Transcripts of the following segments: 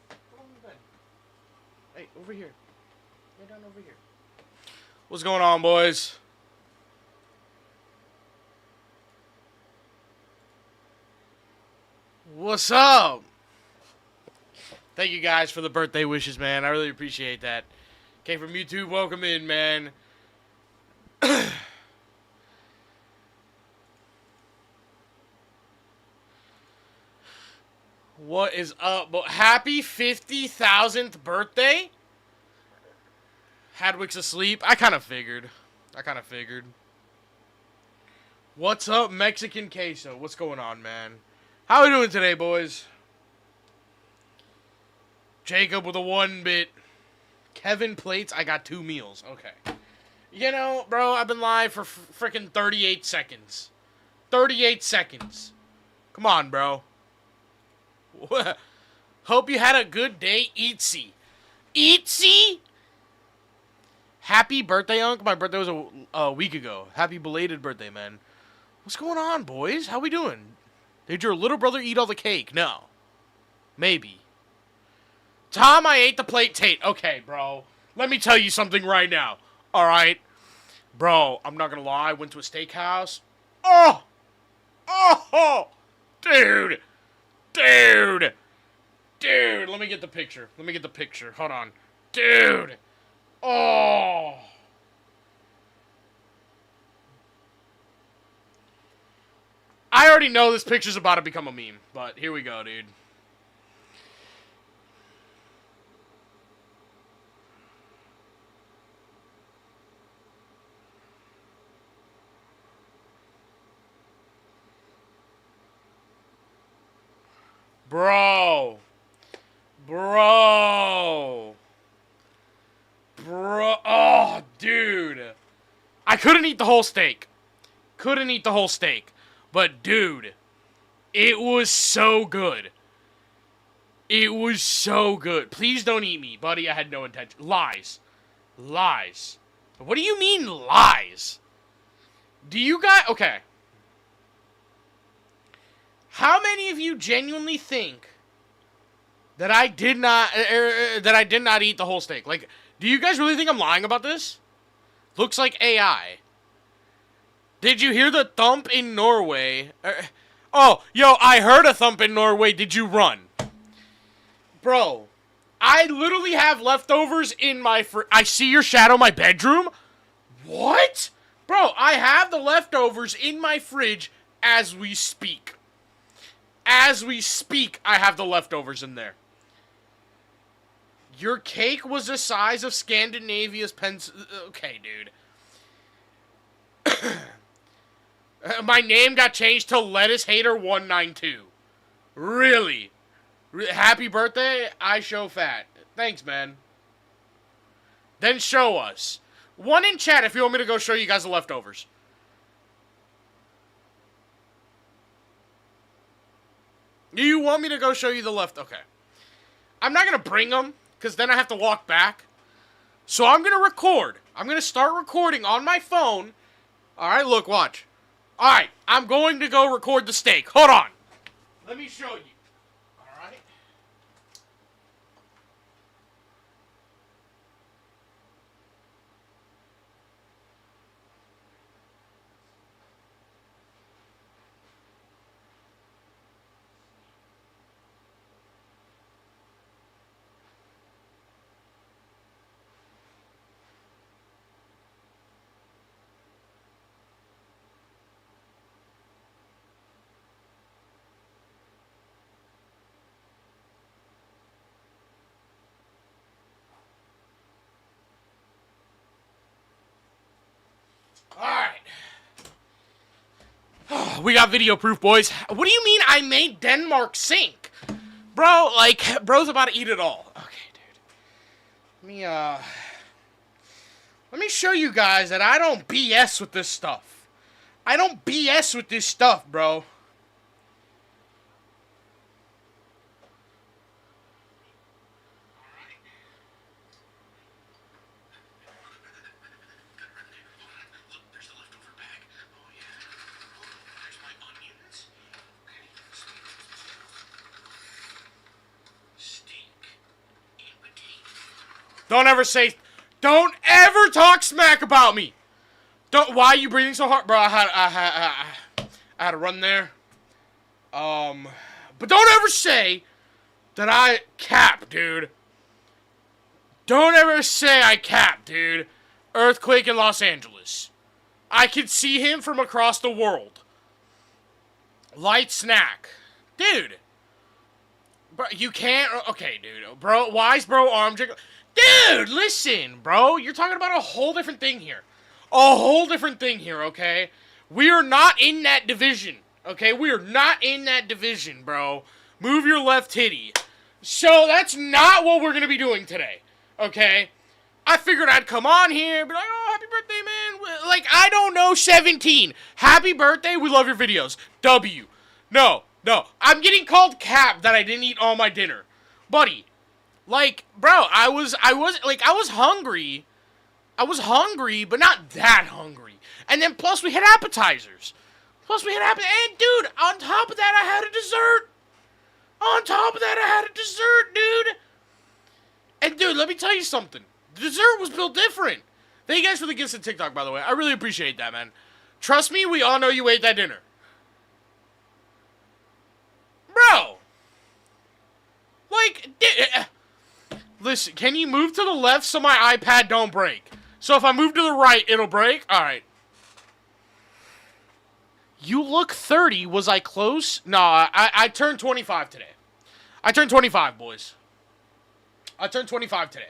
Go on the bed. Hey, over here. Lay down over here. What's going on, boys? What's up? Thank you guys for the birthday wishes, man. I really appreciate that. Came from YouTube. Welcome in, man. What is up? Happy 50,000th birthday? Hadwick's asleep. I kind of figured. What's up, Mexican queso? What's going on, man? How are we doing today, boys? Jacob with a 1-bit. Kevin plates. I got 2 meals. Okay. You know, bro, I've been live for freaking 38 seconds. 38 seconds. Come on, bro. Hope you had a good day, Eatsy. Eatsy? Happy birthday, Unc. My birthday was a week ago. Happy belated birthday, man. What's going on, boys? How we doing? Did your little brother eat all the cake? No. Maybe. Tom, I ate the plate Tate. Okay, bro. Let me tell you something right now. Alright? Bro, I'm not gonna lie. I went to a steakhouse. Oh! Oh! Dude! Dude! Dude! Let me get the picture. Hold on. Dude! Oh! I already know this picture's about to become a meme, but here we go, dude. Bro. Oh, dude. I couldn't eat the whole steak. But, dude, it was so good. Please don't eat me, buddy. I had no intention. Lies. What do you mean, lies? Do you guys... Okay. How many of you genuinely think that I did not eat the whole steak? Like, do you guys really think I'm lying about this? Looks like AI. Did you hear the thump in Norway? Oh, yo, I heard a thump in Norway. Did you run? Bro, I literally have leftovers in my I see your shadow in my bedroom? What? Bro, I have the leftovers in my fridge as we speak. I have the leftovers in there. Your cake was the size of Scandinavia's Okay, dude. My name got changed to Lettuce Hater 192. Really? Happy birthday? I show fat. Thanks, man. Then show us. One in chat if you want me to go show you guys the leftovers. Do you want me to go show you the Okay. I'm not going to bring them, because then I have to walk back. So I'm going to record. I'm going to start recording on my phone. Alright, look, watch. Alright, I'm going to go record the steak. Hold on. Let me show you. Alright. We got video proof, boys. What do you mean I made Denmark sink? Bro, like, bro's about to eat it all. Okay, dude. Let me show you guys that I don't BS with this stuff. Bro. Don't ever talk smack about me. Why are you breathing so hard? Bro, I had to run there. But don't ever say that I cap, dude. Don't ever say I cap, dude. Earthquake in Los Angeles. I could see him from across the world. Light snack. Dude. Bro, you can't... Okay, dude. Bro, wise bro arm jiggle. Dude, listen, bro. You're talking about a whole different thing here. A whole different thing here, okay? We are not in that division, okay? We are not in that division, bro. Move your left titty. So that's not what we're going to be doing today, okay? I figured I'd come on here, be like, oh, happy birthday, man. Like, I don't know, 17. Happy birthday, we love your videos. W. No. I'm getting called cap that I didn't eat all my dinner. Buddy, like, bro, I was hungry. I was hungry, but not that hungry. And then plus we had appetizers. And dude, on top of that I had a dessert. Dude. And dude, let me tell you something. The dessert was built different. Thank you guys for the gifts at TikTok, by the way. I really appreciate that, man. Trust me, we all know you ate that dinner. Bro. Like, listen, can you move to the left so my iPad don't break? So if I move to the right, it'll break? Alright. You look 30. Was I close? No, I turned 25 today. I turned 25, boys. I turned 25 today.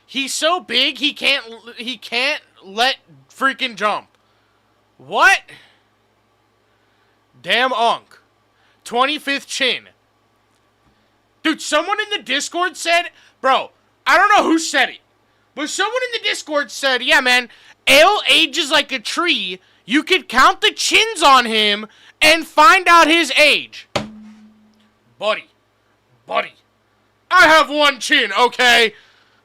He's so big, he can't let freaking jump. What? Damn unk. 25th chin. Dude, someone in the Discord said, bro, I don't know who said it, but someone in the Discord said, yeah, man, Ale ages like a tree. You could count the chins on him and find out his age. Buddy. I have one chin, okay?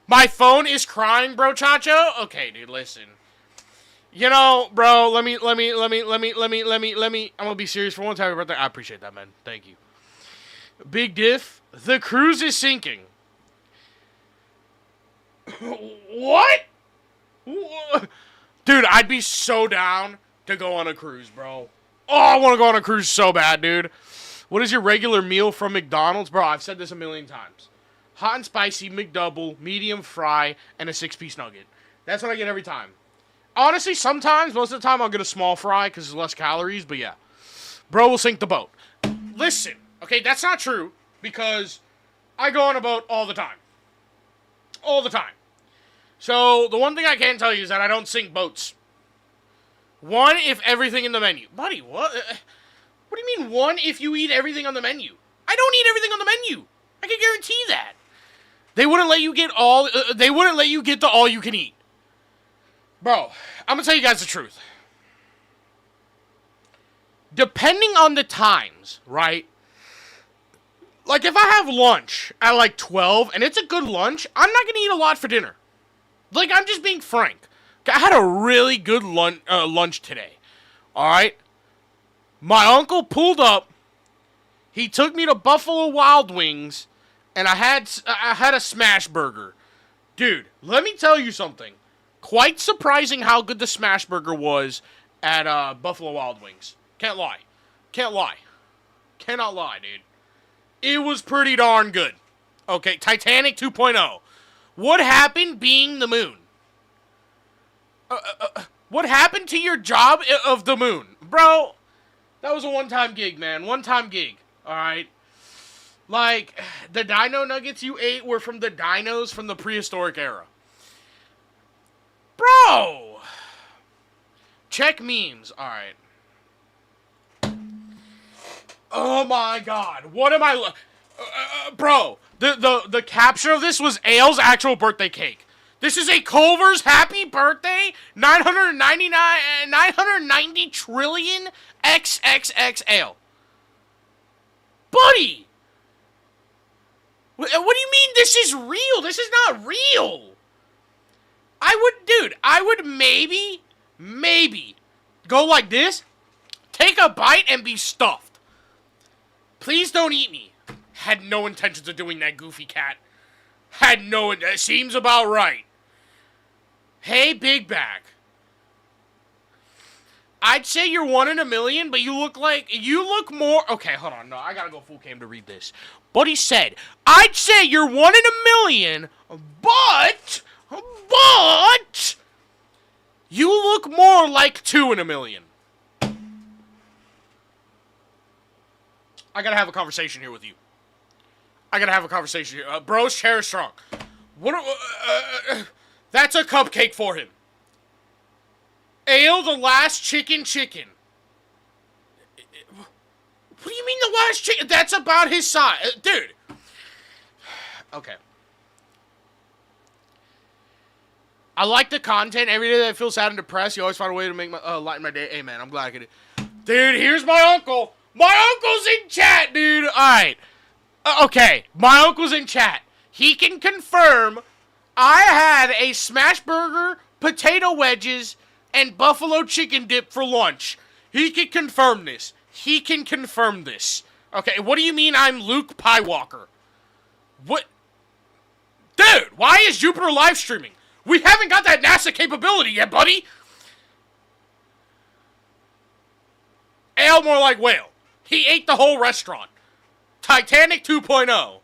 My phone is crying, bro, Chacho. Okay, dude, listen. You know, bro, let me, I'm gonna be serious for one time. Birthday. I appreciate that, man. Thank you. Big diff. The cruise is sinking. What? Dude, I'd be so down to go on a cruise, bro. Oh, I want to go on a cruise so bad, dude. What is your regular meal from McDonald's? Bro, I've said this a million times. Hot and spicy, McDouble, medium fry, and a 6-piece nugget. That's what I get every time. Honestly, sometimes, most of the time, I'll get a small fry because there's less calories, but yeah. Bro will sink the boat. Listen, okay, that's not true because I go on a boat all the time. All the time. So, the one thing I can tell you is that I don't sink boats. One, if everything in the menu. Buddy, what? What do you mean, one, if you eat everything on the menu? I don't eat everything on the menu. I can guarantee that. They wouldn't let you get all, they wouldn't let you get the all you can eat. Bro, I'm gonna tell you guys the truth. Depending on the times, right? Like, if I have lunch at, like, 12, and it's a good lunch, I'm not gonna eat a lot for dinner. Like, I'm just being frank. I had a really good lunch today. Alright? My uncle pulled up. He took me to Buffalo Wild Wings, and I had a smash burger. Dude, let me tell you something. Quite surprising how good the smash burger was at Buffalo Wild Wings. Can't lie. Cannot lie, dude. It was pretty darn good. Okay, Titanic 2.0. What happened being the moon? What happened to your job of the moon? Bro, that was a one-time gig, man. One-time gig. Alright? Like, the dino nuggets you ate were from the dinos from the prehistoric era. Bro! Check memes. Alright. Oh my god. What am I... bro, the caption of this was Ale's actual birthday cake. This is a Culver's happy birthday 990 trillion XXX Ale. Buddy! What do you mean this is real? This is not real. I would maybe go like this, take a bite and be stuffed. Please don't eat me. Had no intentions of doing that, goofy cat. Had no... It seems about right. Hey, Big Back. I'd say you're 1 in a million, but you look more... Okay, hold on. No, I gotta go full cam to read this. Buddy said, I'd say you're 1 in a million, but you look more like 2 in a million. I gotta have a conversation here with you. I gotta have a conversation here. Bro's chair is strong. That's a cupcake for him. Ale the last chicken. What do you mean the last chicken? That's about his size. Dude. Okay. I like the content. Every day that I feel sad and depressed, you always find a way to make my lighten my day. Hey, man, I'm glad I get it. Dude, here's my uncle. My uncle's in chat, dude. All right. Okay. My uncle's in chat. He can confirm I had a smash burger, potato wedges, and buffalo chicken dip for lunch. He can confirm this. He can confirm this. Okay, what do you mean I'm Luke Piewalker? What? Dude, why is Jupiter live streaming? We haven't got that NASA capability yet, buddy. Ale more like whale. He ate the whole restaurant. Titanic 2.0.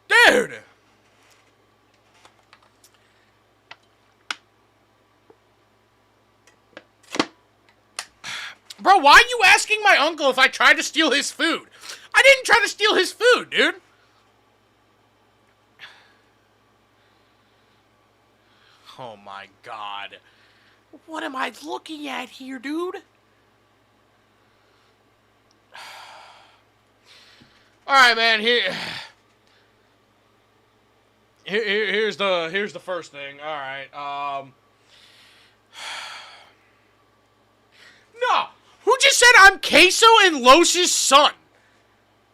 Dude. Bro, why are you asking my uncle if I tried to steal his food? I didn't try to steal his food, dude. Oh my god. What am I looking at here, dude? Alright, man, here's the first thing. Alright, No! Who just said I'm Queso and Los's son?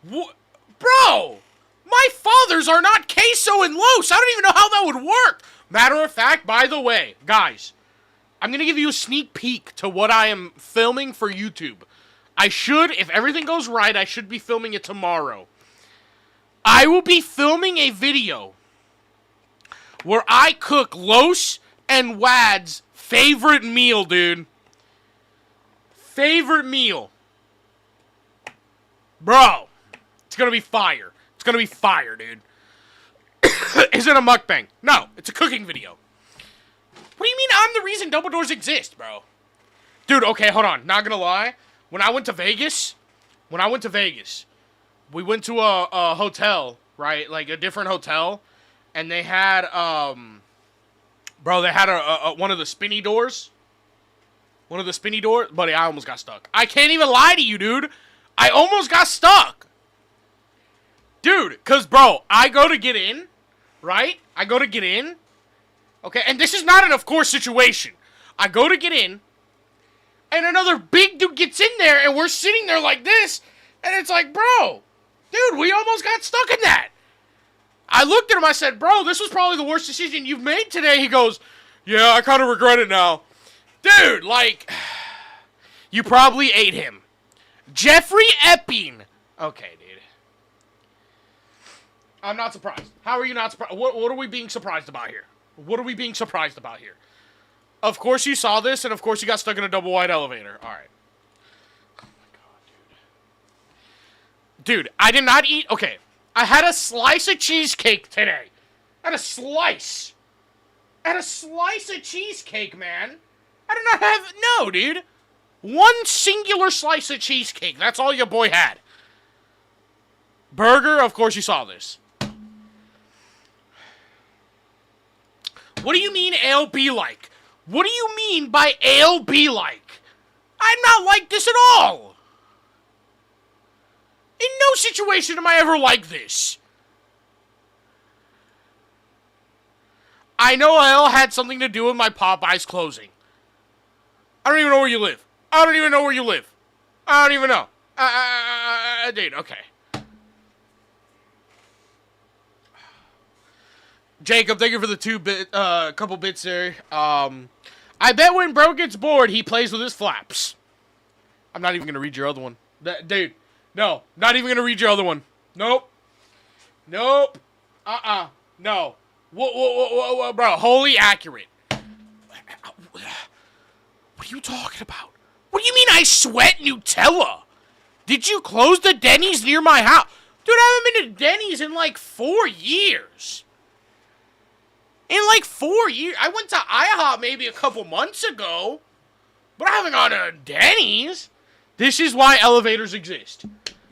Bro! My fathers are not Queso and Los! I don't even know how that would work! Matter of fact, by the way, guys, I'm gonna give you a sneak peek to what I am filming for YouTube. I should, if everything goes right, I should be filming it tomorrow. I will be filming a video where I cook Los and Wad's favorite meal, dude. Favorite meal. Bro, it's gonna be fire. It's gonna be fire, dude. Is it a mukbang? No, it's a cooking video. What do you mean I'm the reason double doors exist, bro? Dude, okay, hold on. Not gonna lie. When I went to Vegas, we went to a hotel, right? Like a different hotel. And they had, bro, they had one of the spinny doors. One of the spinny doors. Buddy, I almost got stuck. I can't even lie to you, dude. I almost got stuck. Dude, because, bro, I go to get in, right? I go to get in. Okay, and this is not an of course situation. I go to get in, and another big dude gets in there, and we're sitting there like this, and it's like, bro, dude, we almost got stuck in that. I looked at him, I said, bro, this was probably the worst decision you've made today. He goes, yeah, I kind of regret it now. Dude, like, you probably ate him. Jeffrey Epping. Okay, dude. I'm not surprised. How are you not surprised? What are we being surprised about here? What are we being surprised about here? Of course you saw this, and of course you got stuck in a double wide elevator. All right. Oh my god, dude. Dude, I did not eat... Okay. I had a slice of cheesecake today. I had a slice. I had a slice of cheesecake, man. I did not have... No, dude. One singular slice of cheesecake. That's all your boy had. Burger, of course you saw this. What do you mean ale be like? What do you mean by ale be like? I'm not like this at all. In no situation am I ever like this. I know ale had something to do with my Popeyes closing. I don't even know where you live. I don't even know where you live. I don't even know. Dude, okay. Jacob, thank you for the couple bits there. I bet when bro gets bored, he plays with his flaps. I'm not even going to read your other one. Dude, no. Not even gonna read your other one. Nope. Nope. No. Whoa, bro. Wholly accurate. What are you talking about? What do you mean I sweat Nutella? Did you close the Denny's near my house? Dude, I haven't been to Denny's in like 4 years. In like 4 years. I went to IHOP maybe a couple months ago. But I haven't gone to Denny's. This is why elevators exist.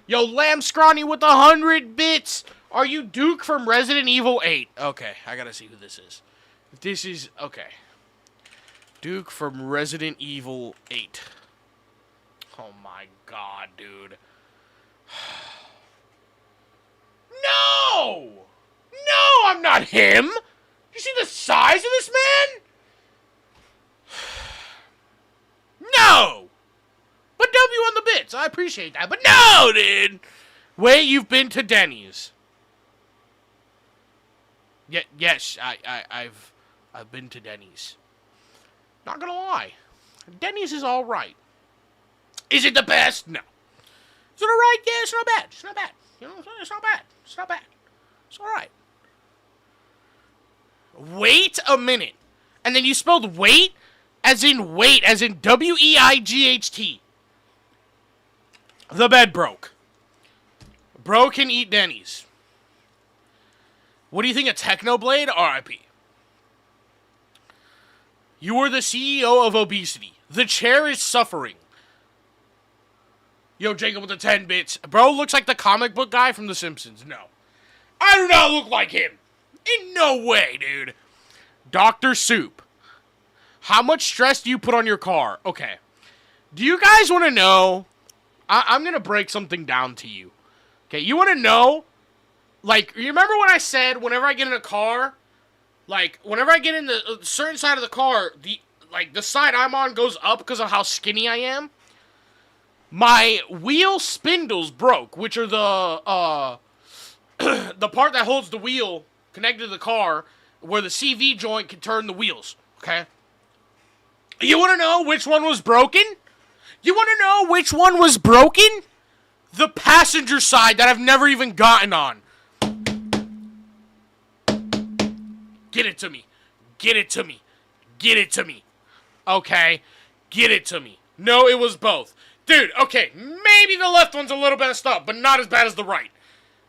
Yo, Lamb Scrawny with 100 bits. Are you Duke from Resident Evil 8? Okay, I gotta see who this is. This is... Okay. Duke from Resident Evil 8. Oh my god, dude. No! No, I'm not him! You see the size of this man? No! But W on the bits. I appreciate that. But no, dude! Wait, you've been to Denny's. Yes, I've been to Denny's. Not gonna lie. Denny's is alright. Is it the best? No. Is it alright? Yeah, it's not bad. It's not bad. You know what I'm saying? It's not bad. It's not bad. It's alright. Wait a minute. And then you spelled wait as in W-E-I-G-H-T. The bed broke. Bro can eat Denny's. What do you think of Technoblade? R.I.P. You are the CEO of obesity. The chair is suffering. Yo, Jacob with the 10 bits. Bro looks like the comic book guy from The Simpsons. No. I do not look like him. In no way, dude. Dr. Soup. How much stress do you put on your car? Okay. Do you guys want to know? I'm going to break something down to you. Okay, you want to know? Like, you remember when I said whenever I get in a car, like, whenever I get in the certain side of the car, the side I'm on goes up because of how skinny I am? My wheel spindles broke, which are the, the part that holds the wheel connected to the car, where the CV joint can turn the wheels, okay? You want to know which one was broken? You want to know which one was broken? The passenger side that I've never even gotten on. Get it to me. Get it to me. Get it to me. Okay? Get it to me. No, it was both. Dude, okay, maybe the left one's a little bit of stuff, but not as bad as the right.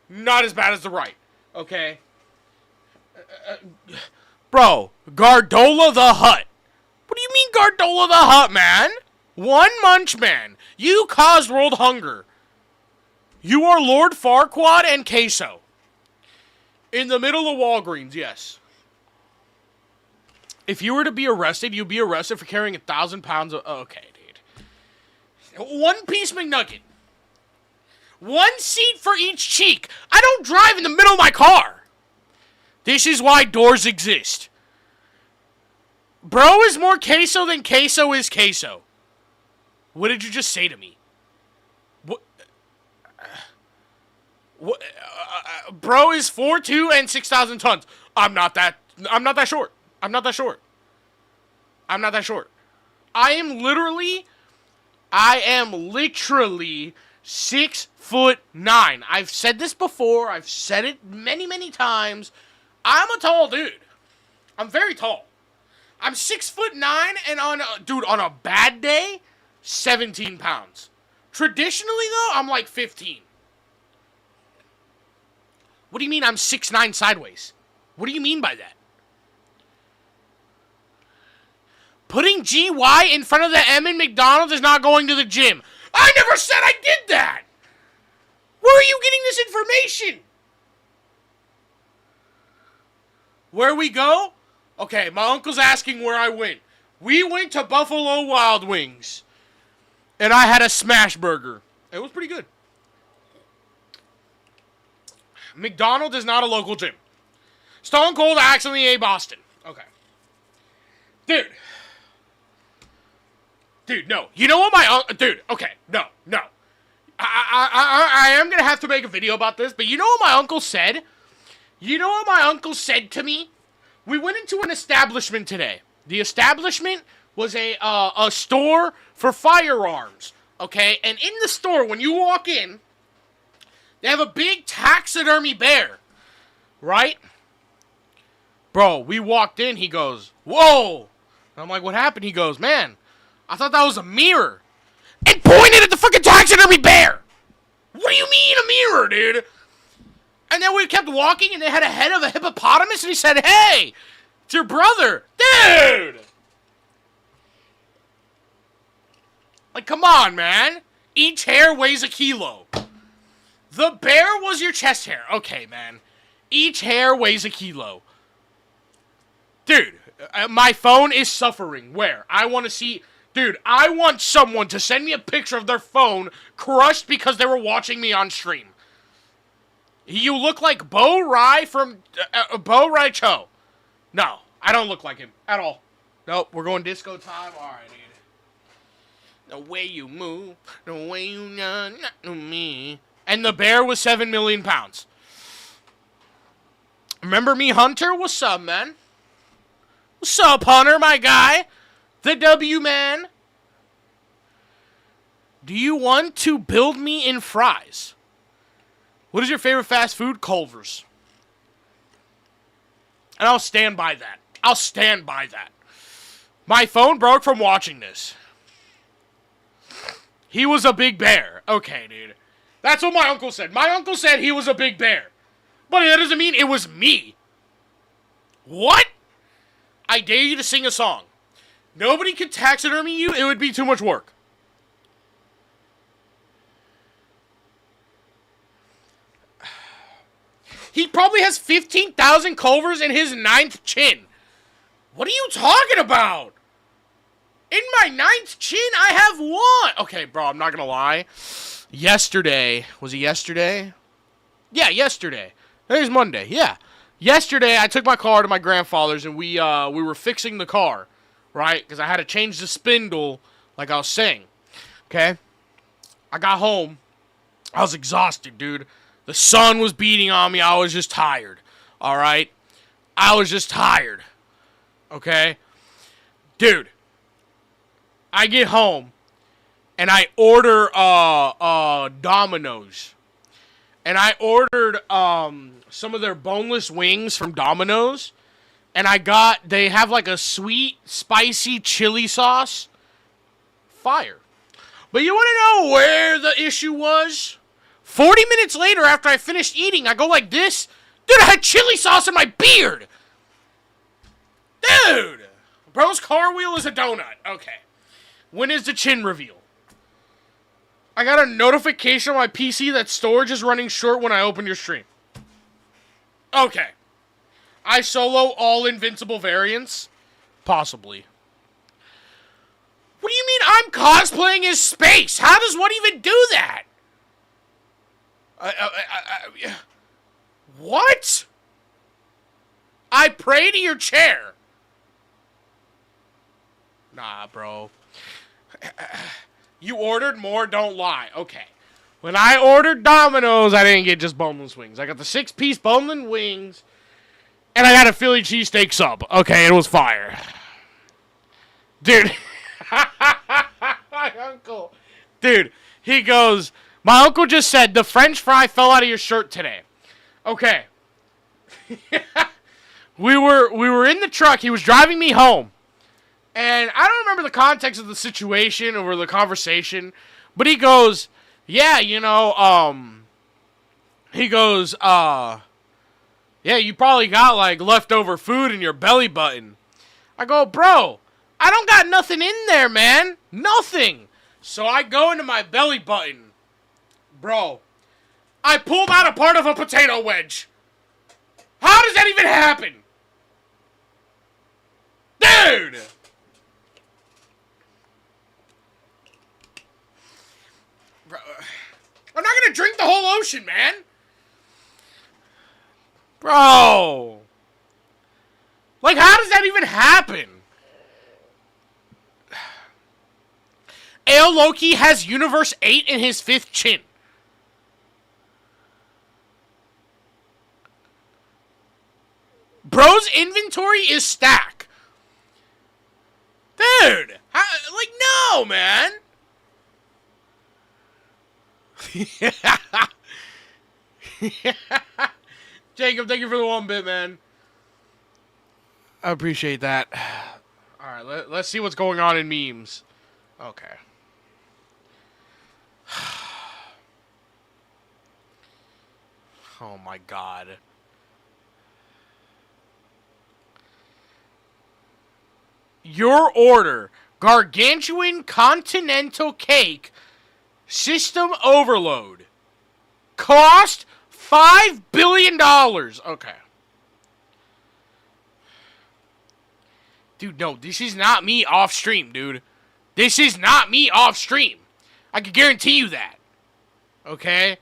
Not as bad as the right. Okay? Bro, Gardola the Hut. What do you mean Gardola the Hut, man? One Munch Man. You caused world hunger. You are Lord Farquaad and Queso. In the middle of Walgreens, yes. If you were to be arrested, you'd be arrested for carrying 1,000 pounds of... Okay, dude. One piece McNugget. One seat for each cheek. I don't drive in the middle of my car. This is why doors exist. Bro is more queso than queso is queso. What did you just say to me? What? Bro is 4'2" and 6,000 tons. I'm not that short. I'm not that short. I'm not that short. I am literally 6'9". I've said this before. I've said it many, many times. I'm a tall dude. I'm very tall. I'm 6'9", and on a bad day, 17 pounds. Traditionally, though, I'm like 15. What do you mean I'm 6'9" sideways? What do you mean by that? Putting GY in front of the M in McDonald's is not going to the gym. I never said I did that! Where are you getting this information? Where we go? Okay, my uncle's asking where I went. We went to Buffalo Wild Wings. And I had a smash burger. It was pretty good. McDonald's is not a local gym. Stone Cold accidentally ate Boston. Okay. Dude, no. You know what my uncle... Dude, okay. No. I am going to have to make a video about this, but you know what my uncle said? You know what my uncle said to me? We went into an establishment today. The establishment was a store for firearms. Okay? And in the store, when you walk in, they have a big taxidermy bear. Right? Bro, we walked in, he goes, whoa! And I'm like, what happened? He goes, man, I thought that was a mirror. And pointed at the fucking taxidermy bear! What do you mean a mirror, dude? And then we kept walking, and they had a head of a hippopotamus, and he said, hey, it's your brother. Dude! Like, come on, man. Each hair weighs a kilo. The bear was your chest hair. Okay, man. Each hair weighs a kilo. Dude, my phone is suffering. Where? I want to see... Dude, I want someone to send me a picture of their phone crushed because they were watching me on stream. You look like Bo Rai from... Bo Rai Cho. No, I don't look like him at all. Nope, we're going disco time. All right, dude. The way you move, the way you not to me. And the bear was 7 million pounds. Remember me, Hunter? What's up, man? What's up, Hunter, my guy? The W man. Do you want to build me in fries? What is your favorite fast food? Culver's. And I'll stand by that. I'll stand by that. My phone broke from watching this. He was a big bear. Okay, dude. That's what my uncle said. My uncle said he was a big bear. But that doesn't mean it was me. What? I dare you to sing a song. Nobody could taxidermy you. It would be too much work. He probably has 15,000 Culvers in his 9th chin. What are you talking about? In my 9th chin, I have one. Okay, bro, I'm not going to lie. Yesterday. Was it yesterday? Yeah, yesterday. Today's Monday. Yeah. Yesterday, I took my car to my grandfather's, and we were fixing the car, right? Because I had to change the spindle, like I was saying. Okay? I got home. I was exhausted, dude. The sun was beating on me. I was just tired. All right? I was just tired. Okay? Dude. I get home, and I order Domino's. And I ordered some of their boneless wings from Domino's. And they have like a sweet, spicy chili sauce. Fire. But you want to know where the issue was? 40 minutes later, after I finished eating, I go like this. Dude, I had chili sauce in my beard. Dude. Bro's car wheel is a donut. Okay. When is the chin reveal? I got a notification on my PC that storage is running short when I open your stream. Okay. I solo all invincible variants? Possibly. What do you mean I'm cosplaying as space? How does one even do that? What? I pray to your chair. Nah, bro. You ordered more, don't lie. Okay. When I ordered Domino's, I didn't get just boneless wings. I got the 6-piece boneless wings, and I got a Philly cheesesteak sub. Okay, it was fire. Dude. My uncle. Dude, he goes, my uncle just said, the French fry fell out of your shirt today. Okay. We were in the truck. He was driving me home. And I don't remember the context of the situation or the conversation, but he goes, yeah, he goes, yeah, you probably got, like, leftover food in your belly button. I go, bro, I don't got nothing in there, man. Nothing. So I go into my belly button. Bro, I pulled out a part of a potato wedge. How does that even happen? Dude! Bro, I'm not gonna drink the whole ocean, man. Bro. Like, how does that even happen? Ale Loki has Universe 8 in his 5th chin. Bro's inventory is stack. Dude. No, man. Jacob, thank you for the 1 bit, man. I appreciate that. Alright, let's see what's going on in memes. Okay. Oh my god. Your order. Gargantuan continental cake. System overload. Cost $5 billion. Okay. Dude, no, this is not me off stream, dude. This is not me off stream. I can guarantee you that. Okay?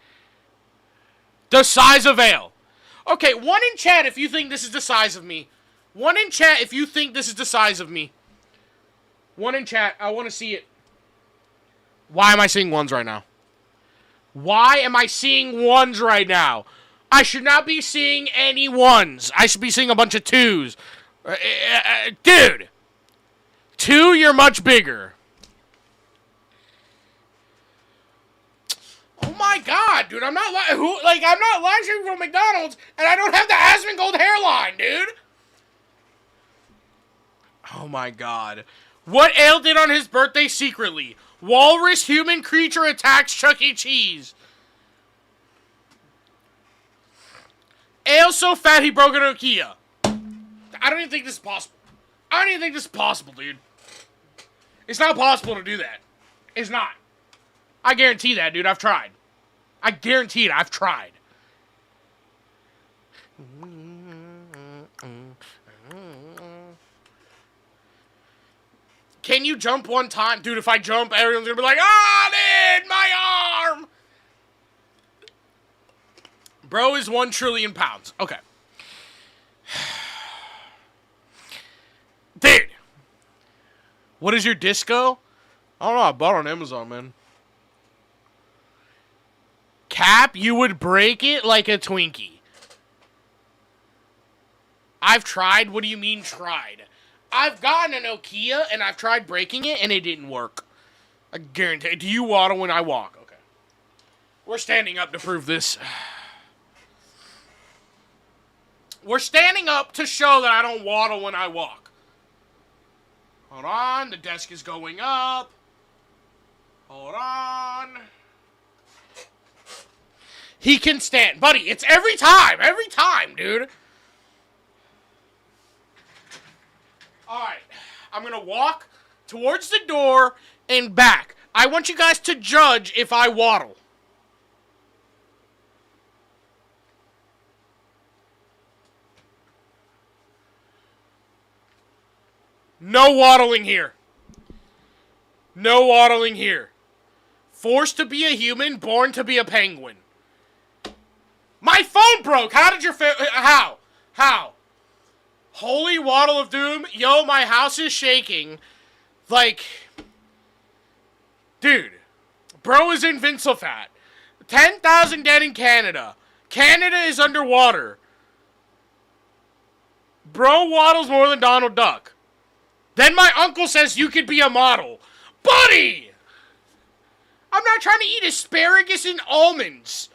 The size of ale. Okay, 1 in chat if you think this is the size of me. 1 in chat if you think this is the size of me. 1 in chat. I want to see it. Why am I seeing 1s right now? Why am I seeing 1s right now? I should not be seeing any 1s. I should be seeing a bunch of 2s. Dude. 2, you're much bigger. Oh my god, dude. I'm not I'm not live streaming from McDonald's and I don't have the Asmongold hairline, dude. Oh my god. What Ale did on his birthday secretly? Walrus human creature attacks Chuck E. Cheese. Ale so fat he broke an Nokia. I don't even think this is possible. I don't even think this is possible, dude. It's not possible to do that. It's not. I guarantee that, dude. I've tried. I guarantee it. I've tried. Can you jump 1 time? Dude, if I jump, everyone's gonna be like, oh, dude, my arm! Bro is 1 trillion pounds. Okay. Dude! What is your disco? I don't know. I bought it on Amazon, man. Cap, you would break it like a Twinkie. I've tried. What do you mean tried? I've gotten a Nokia, and I've tried breaking it, and it didn't work. I guarantee. Do you waddle when I walk? Okay. We're standing up to prove this. We're standing up to show that I don't waddle when I walk. Hold on. The desk is going up. Hold on. He can stand. Buddy, it's every time. Every time, dude. Alright. I'm going to walk towards the door and back. I want you guys to judge if I waddle. No waddling here. No waddling here. Forced to be a human, born to be a penguin. My phone broke. How did your how? Holy waddle of doom. Yo, my house is shaking. Like, dude. Bro is invincifat. 10,000 dead in Canada. Canada is underwater. Bro waddles more than Donald Duck. Then my uncle says you could be a model. Buddy! I'm not trying to eat asparagus and almonds.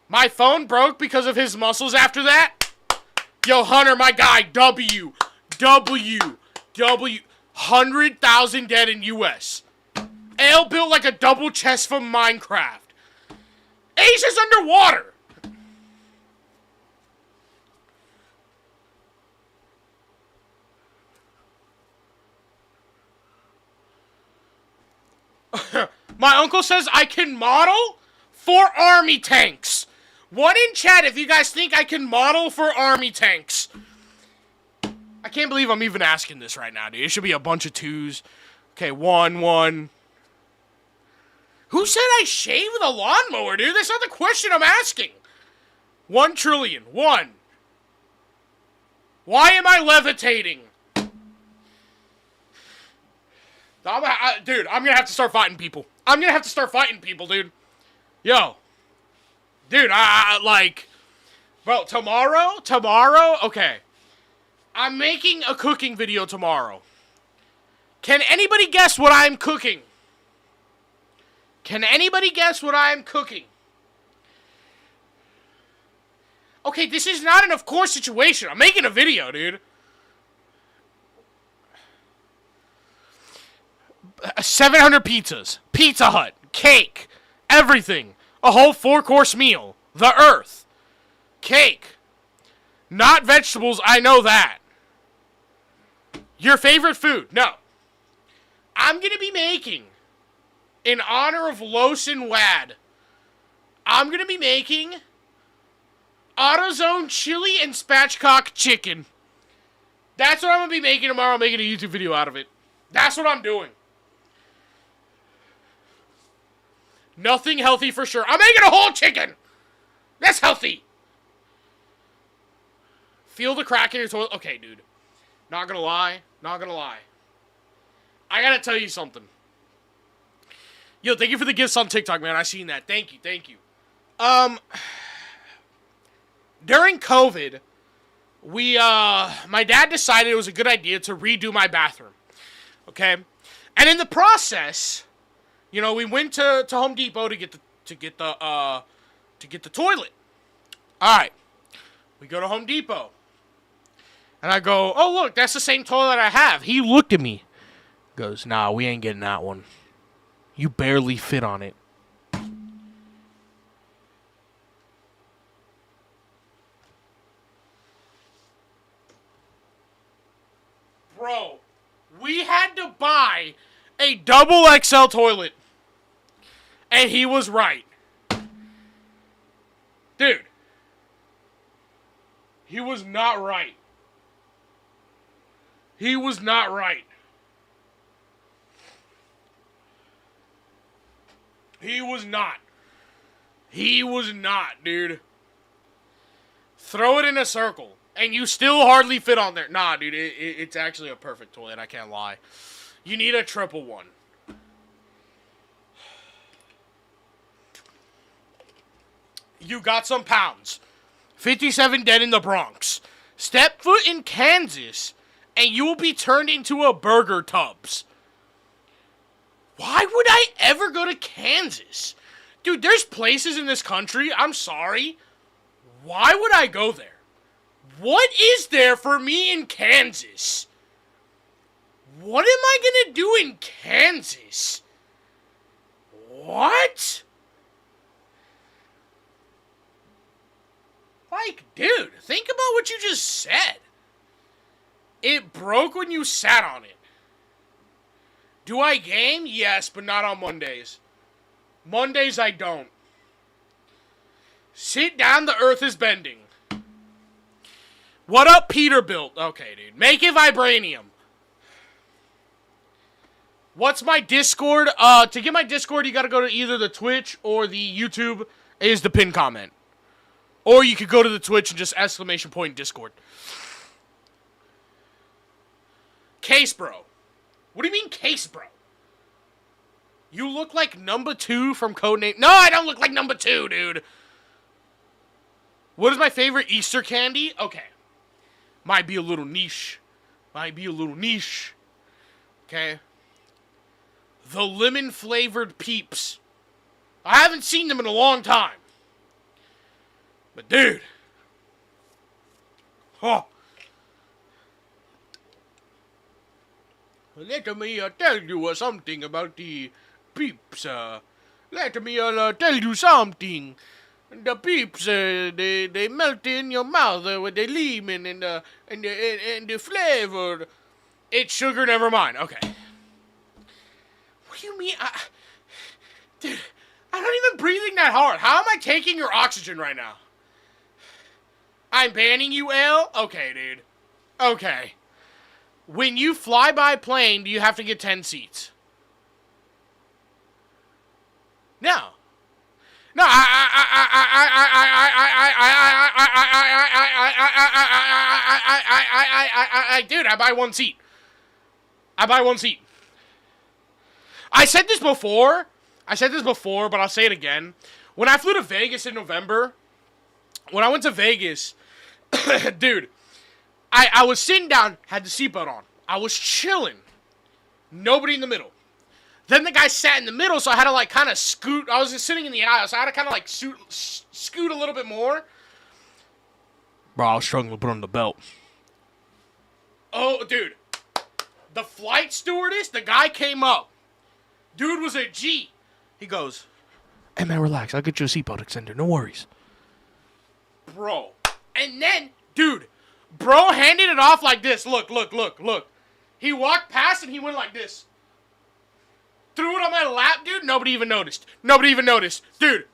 My phone broke because of his muscles after that. Yo, Hunter, my guy, W. 100,000 dead in U.S. Ale built like a double chest from Minecraft. Asia's underwater. My uncle says I can model for army tanks. 1 in chat if you guys think I can model for army tanks. I can't believe I'm even asking this right now, dude. It should be a bunch of 2s. Okay, 1. Who said I shave with a lawnmower, dude? That's not the question I'm asking. 1 trillion. 1. Why am I levitating? Dude, I'm gonna have to start fighting people. Dude. Yo. Dude, bro, tomorrow, okay. I'm making a cooking video tomorrow. Can anybody guess what I'm cooking? Can anybody guess what I am cooking? Okay, this is not an of course situation. I'm making a video, dude. 700 pizzas, Pizza Hut, cake, everything. A whole 4-course meal. The Earth. Cake. Not vegetables, I know that. Your favorite food? No. I'm going to be making, in honor of Los and Wad, I'm going to be making AutoZone chili and spatchcock chicken. That's what I'm going to be making tomorrow. I'm making a YouTube video out of it. That's what I'm doing. Nothing healthy for sure. I'm making a whole chicken. That's healthy. Feel the crack in your toilet. Okay, dude. Not gonna lie. Not gonna lie. I gotta tell you something. Yo, thank you for the gifts on TikTok, man. I seen that. Thank you. Thank you. During COVID, my dad decided it was a good idea to redo my bathroom. Okay? And in the process, you know, we went to Home Depot to get the toilet. All right. We go to Home Depot. And I go, "Oh, look, that's the same toilet I have." He looked at me. Goes, "Nah, we ain't getting that one. You barely fit on it." Bro, we had to buy a double XL toilet. And he was right. Dude. He was not right. He was not right. He was not. He was not, dude. Throw it in a circle. And you still hardly fit on there. Nah, dude, it's actually a perfect toilet. I can't lie. You need a triple one. You got some pounds. 57 dead in the Bronx. Step foot in Kansas, and you will be turned into a burger tubs. Why would I ever go to Kansas? Dude, there's places in this country, I'm sorry. Why would I go there? What is there for me in Kansas? What am I gonna do in Kansas? What? Like, dude, think about what you just said. It broke when you sat on it. Do I game? Yes, but not on Mondays. Mondays I don't. Sit down, the earth is bending. What up, Peterbilt? Okay, dude. Make it vibranium. What's my Discord? To get my Discord, you gotta go to either the Twitch or the YouTube is the pinned comment. Or you could go to the Twitch and just exclamation point Discord. Case bro. What do you mean case bro? You look like number 2 from Codename. No, I don't look like number 2, dude. What is my favorite Easter candy? Okay. Might be a little niche. Might be a little niche. Okay. The lemon flavored Peeps. I haven't seen them in a long time. But dude. Huh. Let me tell you something about the Peeps. Let me tell you something. The Peeps, they melt in your mouth with the lemon and the flavor. It's sugar, never mind. Okay. What do you mean? Dude, I'm not even breathing that hard. How am I taking your oxygen right now? I'm banning you, L? Okay, dude. Okay. When you fly by plane, do you have to get 10 seats? No. No, dude, I buy one seat. I buy one seat. I said this before, but I'll say it again. When I flew to Vegas in November, when I went to Vegas, dude, I was sitting down, had the seatbelt on. I was chilling. Nobody in the middle. Then the guy sat in the middle, so I had to, like, kind of scoot. I was just sitting in the aisle, so I had to kind of, like, scoot a little bit more. Bro, I was struggling to put on the belt. Oh, dude. The flight stewardess, the guy came up. Dude was a G. He goes, hey, man, relax. I'll get you a seatbelt extender. No worries. Bro. And then, dude, bro handed it off like this. Look. He walked past and he went like this. Threw it on my lap, dude. Nobody even noticed. Dude.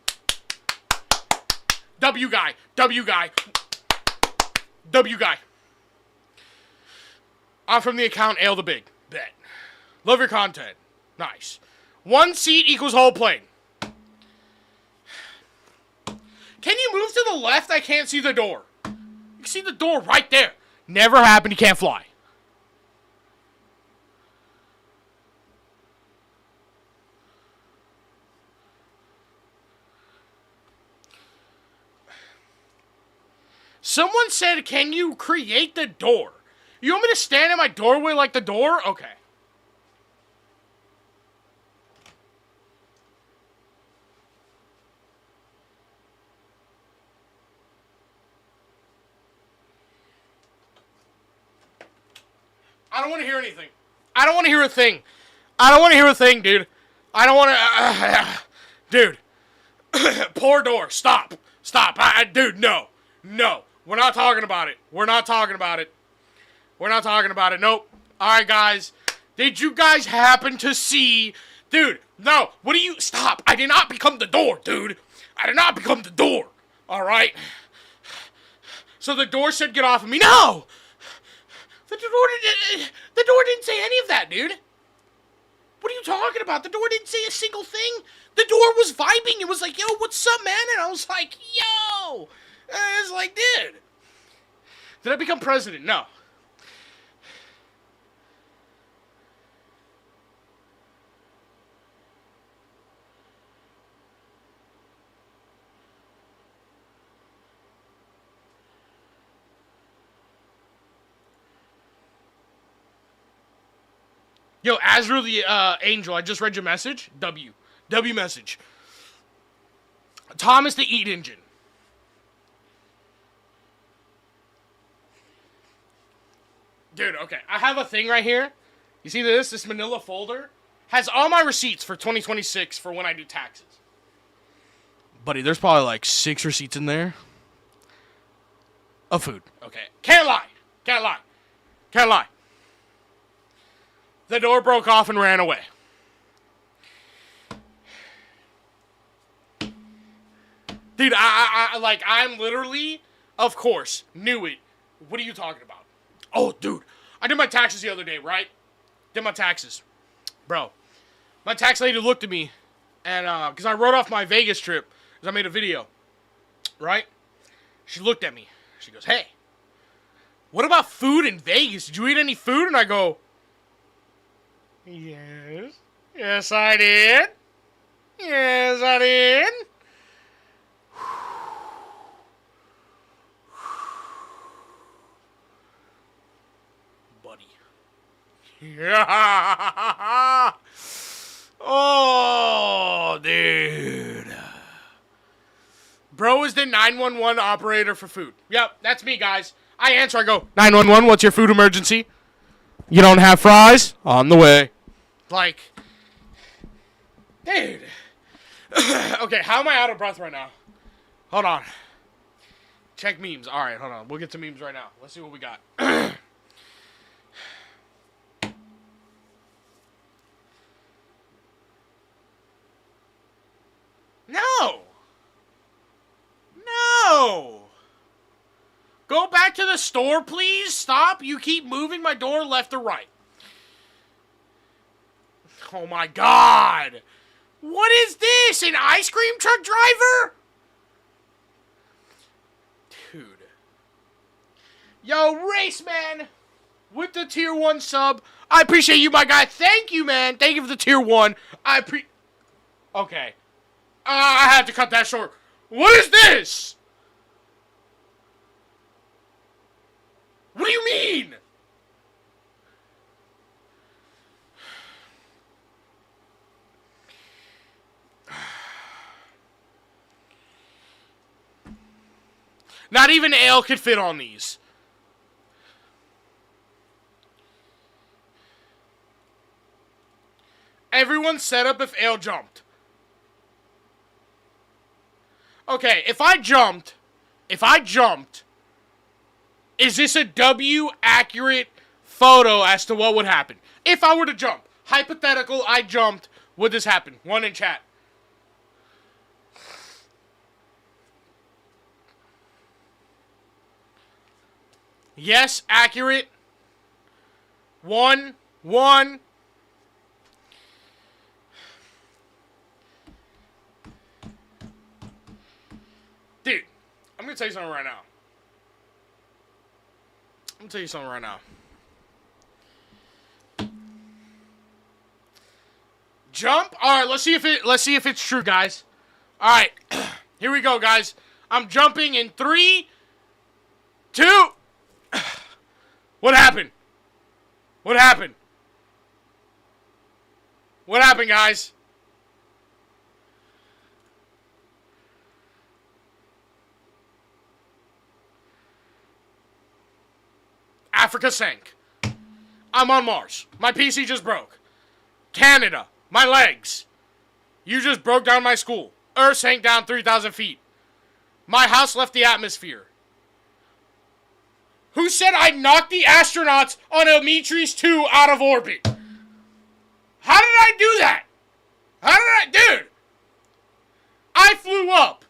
W guy. I'm from the account Ale the Big. Bet. Love your content. Nice. 1 seat equals whole plane. Can you move to the left? I can't see the door. You can see the door right there. Never happened. You can't fly. Someone said, can you create the door? You want me to stand in my doorway like the door? Okay. I don't want to hear anything. I don't want to hear a thing. Dude. I don't want to... dude. Poor door. Stop. Dude, no. We're not talking about it. Nope. Alright, guys. Did you guys happen to see... Dude, no. What do you... Stop. I did not become the door, dude. Alright? So the door said get off of me. No! The door didn't say any of that, dude. What are you talking about? The door didn't say a single thing. The door was vibing. It was like, yo, what's up, man? And I was like, yo. And it was like, dude. Did I become president? No. Yo, Azra the Angel, I just read your message. W message. Thomas the Eat Engine. Dude, okay. I have a thing right here. You see this? This manila folder has all my receipts for 2026 for when I do taxes. Buddy, there's probably like 6 receipts in there. Of food. Okay. Can't lie. The door broke off and ran away. Dude, I'm literally, of course, knew it. What are you talking about? Oh, dude, I did my taxes the other day, right? Bro, my tax lady looked at me, and, because I wrote off my Vegas trip, because I made a video, right? She looked at me. She goes, hey, what about food in Vegas? Did you eat any food? And I go... Yes, I did. Buddy. Yeah. Oh, dude. Bro is the 911 operator for food. Yep, that's me, guys. I answer, I go, 911, what's your food emergency? You don't have fries? On the way. Like, dude. Okay, how am I out of breath right now? Hold on. Check memes. All right, hold on. We'll get to memes right now. Let's see what we got. No. Go back to the store, please. Stop. You keep moving my door left or right. Oh my god! What is this? An ice cream truck driver? Dude. Yo, Race Man! With the tier 1 sub. I appreciate you, my guy. Thank you, man. Thank you for the tier 1. Okay. I had to cut that short. What is this? What do you mean? Not even Ale could fit on these. Everyone's set up if Ale jumped. Okay, if I jumped, is this a W accurate photo as to what would happen? If I were to jump, hypothetical, I jumped, would this happen? One in chat. Yes, accurate. One. Dude, I'm going to tell you something right now. Jump. All right, let's see if it's true, guys. All right. Here we go, guys. I'm jumping in 3, 2. What happened? What happened, guys? Africa sank. I'm on Mars. My PC just broke. Canada. My legs. You just broke down my school. Earth sank down 3,000 feet. My house left the atmosphere. Who said I knocked the astronauts on Amitres 2 out of orbit? How did I do that? Dude! I flew up.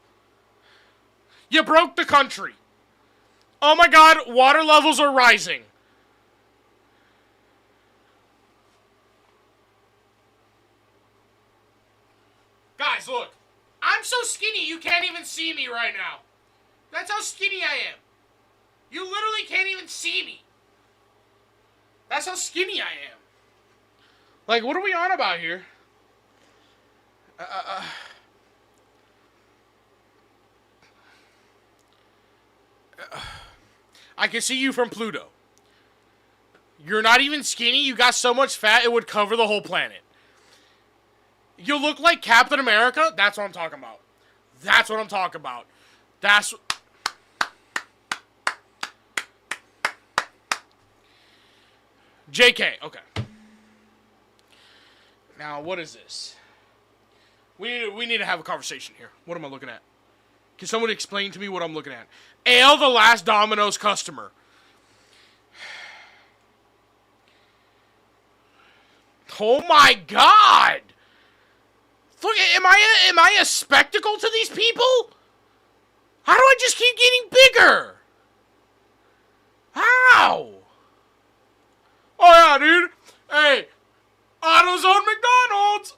You broke the country. Oh my god, water levels are rising. Guys, look. I'm so skinny you can't even see me right now. That's how skinny I am. You literally can't even see me. That's how skinny I am. Like, what are we on about here? I can see you from Pluto. You're not even skinny. You got so much fat it would cover the whole planet. You look like Captain America. That's what I'm talking about. JK. Okay. Now, what is this? We need to have a conversation here. What am I looking at? Can someone explain to me what I'm looking at? Ale, the last Domino's customer. Oh my god! Look, am I a spectacle to these people? How do I just keep getting bigger? How? Oh yeah, dude. Hey, AutoZone McDonald's.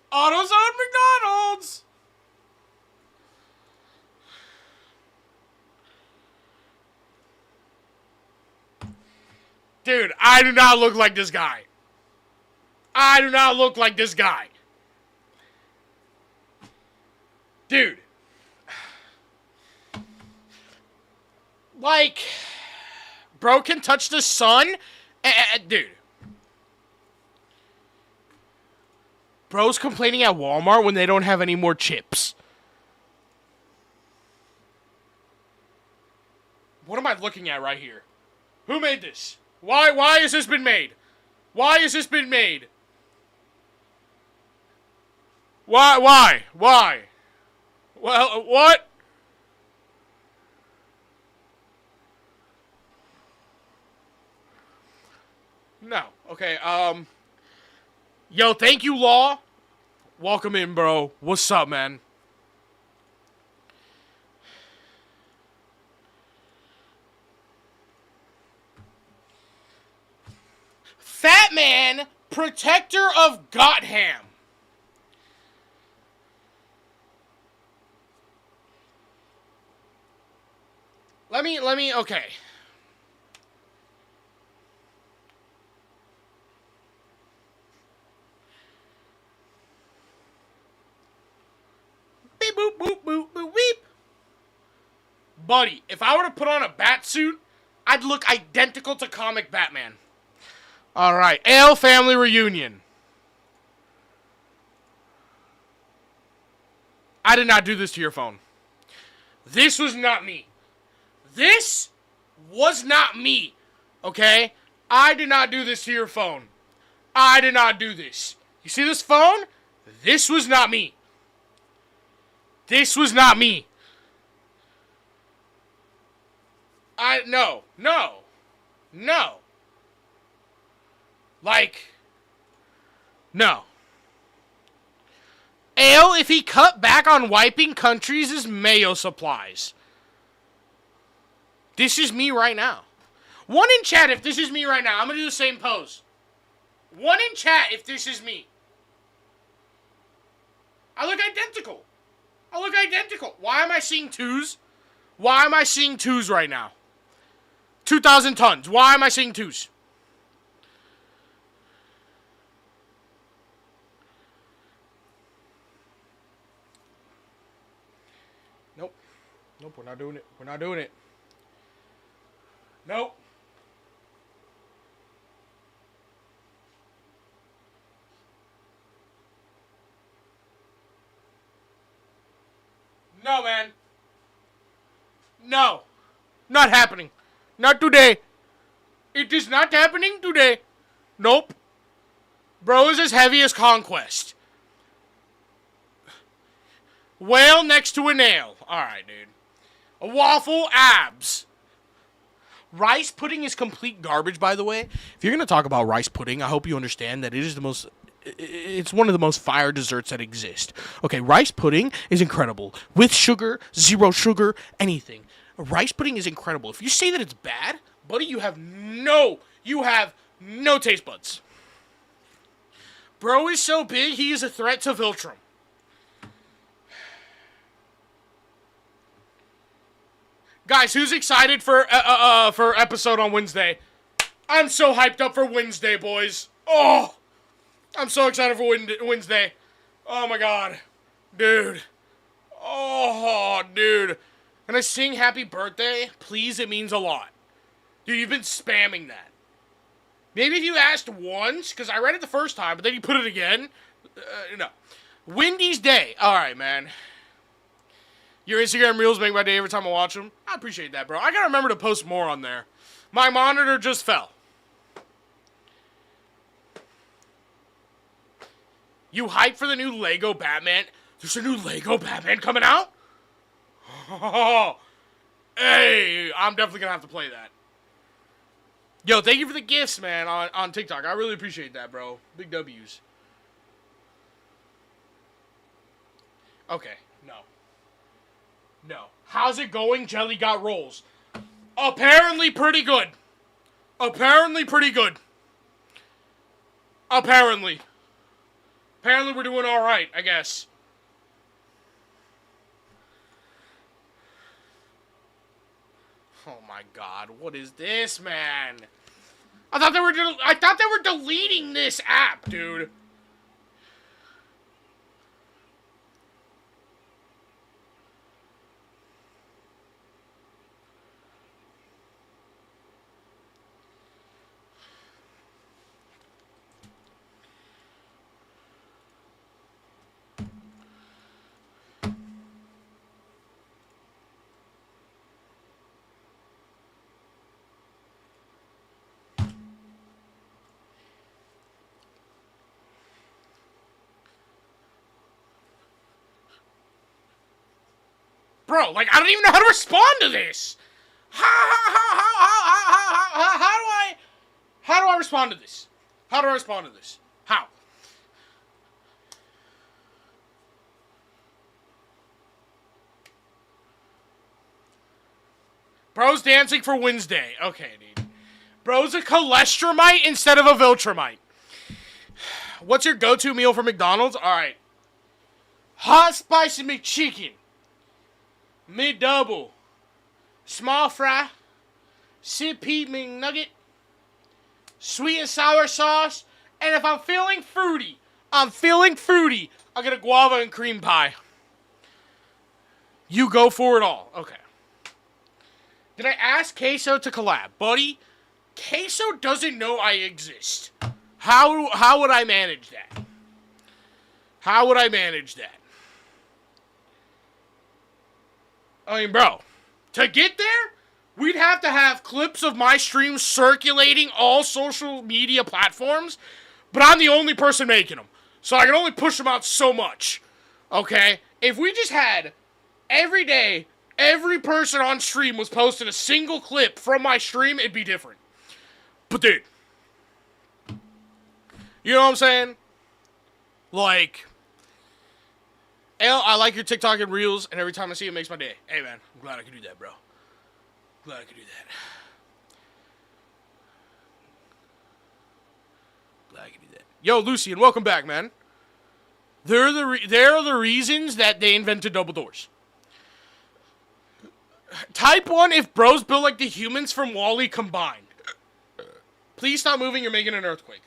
Dude, I do not look like this guy. Dude. Like, bro can touch the sun? Dude. Bro's complaining at Walmart when they don't have any more chips. What am I looking at right here? Who made this? Why has this been made? Why? Well, what? No. Okay, yo, thank you, Law. Welcome in, bro. What's up, man? Fat Man, protector of Gotham. Let me, okay. Beep, boop, boop, boop, boop, beep. Buddy, if I were to put on a bat suit, I'd look identical to comic Batman. Alright, Ale family reunion. I did not do this to your phone. This was not me. This was not me, okay? I did not do this to your phone. I did not do this. You see this phone? This was not me. This was not me. No. Like, no. Ale, if he cut back on wiping countries' mayo supplies. This is me right now. One in chat if this is me right now. I'm going to do the same pose. One in chat if this is me. I look identical. Why am I seeing twos? Why am I seeing twos right now? 2,000 tons. Why am I seeing twos? Nope, we're not doing it. Nope. No, man. No. Not happening. Not today. It is not happening today. Nope. Bro is as heavy as Conquest. Whale next to a nail. Alright, dude. A waffle, abs. Rice pudding is complete garbage, by the way. If you're going to talk about rice pudding, I hope you understand that it's one of the most fire desserts that exist. Okay, rice pudding is incredible. With sugar, zero sugar, anything. Rice pudding is incredible. If you say that it's bad, buddy, you have no taste buds. Bro is so big, he is a threat to Viltrum. Guys, who's excited for episode on Wednesday? I'm so hyped up for Wednesday, boys. Oh, I'm so excited for Wednesday. Oh, my God. Dude. Oh, dude. Can I sing happy birthday? Please, it means a lot. Dude, you've been spamming that. Maybe if you asked once, because I read it the first time, but then you put it again. No. Wendy's Day. All right, man. Your Instagram reels make my day every time I watch them. I appreciate that, bro. I gotta remember to post more on there. My monitor just fell. You hyped for the new Lego Batman? There's a new Lego Batman coming out? Oh, hey, I'm definitely gonna have to play that. Yo, thank you for the gifts, man, on TikTok. I really appreciate that, bro. Big W's. Okay, no. How's it going? Jelly got rolls. Apparently pretty good. Apparently we're doing alright, I guess. Oh my God, what is this, man? I thought they were deleting this app, dude. Bro, like, I don't even know how to respond to this. How do I respond to this? How? Bro's dancing for Wednesday. Okay, dude. Bro's a cholesteromite instead of a Viltrumite. What's your go-to meal for McDonald's? Alright. Hot spicy McChicken. Mid-double. Small fry. Sip-Pete McNugget. Sweet and sour sauce. And if I'm feeling fruity, I'll get a guava and cream pie. You go for it all. Okay. Did I ask Queso to collab? Buddy, Queso doesn't know I exist. How would I manage that? I mean, bro, to get there, we'd have to have clips of my streams circulating all social media platforms, but I'm the only person making them. So I can only push them out so much. Okay? If we just had every day, every person on stream was posting a single clip from my stream, it'd be different. But dude, you know what I'm saying? Like, I like your TikTok and Reels, and every time I see it, it makes my day. Hey, man, I'm glad I could do that, bro. Glad I could do that. Glad I could do that. Yo, Lucian, welcome back, man. They're the reasons that they invented double doors. Type 1 if bros built like the humans from WALL-E combined. Please stop moving, you're making an earthquake.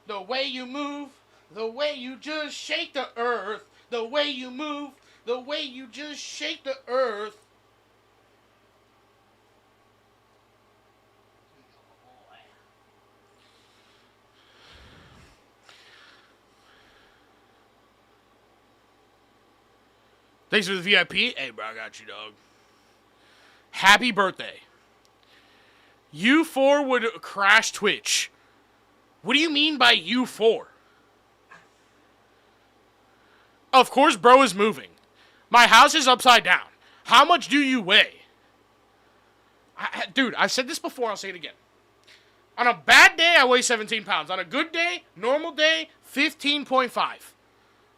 The way you move, the way you just shake the earth, the way you move, the way you just shake the earth. Thanks for the VIP. Hey, bro, I got you, dog. Happy birthday. U4 would crash Twitch. What do you mean by U4? Of course, bro is moving. My house is upside down. How much do you weigh? Dude, I've said this before. I'll say it again. On a bad day, I weigh 17 pounds. On a good day, normal day, 15.5.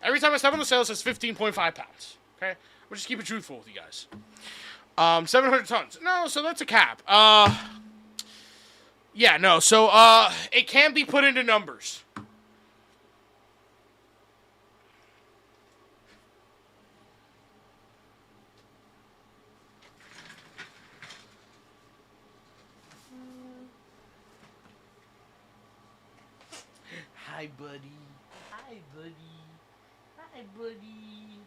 Every time I step on the scale, it says 15.5 pounds. Okay? We'll just keep it truthful with you guys. 700 tons. No, so that's a cap. Yeah, no, so, it can't be put into numbers. Hi, buddy. Hi, buddy. Hi, buddy.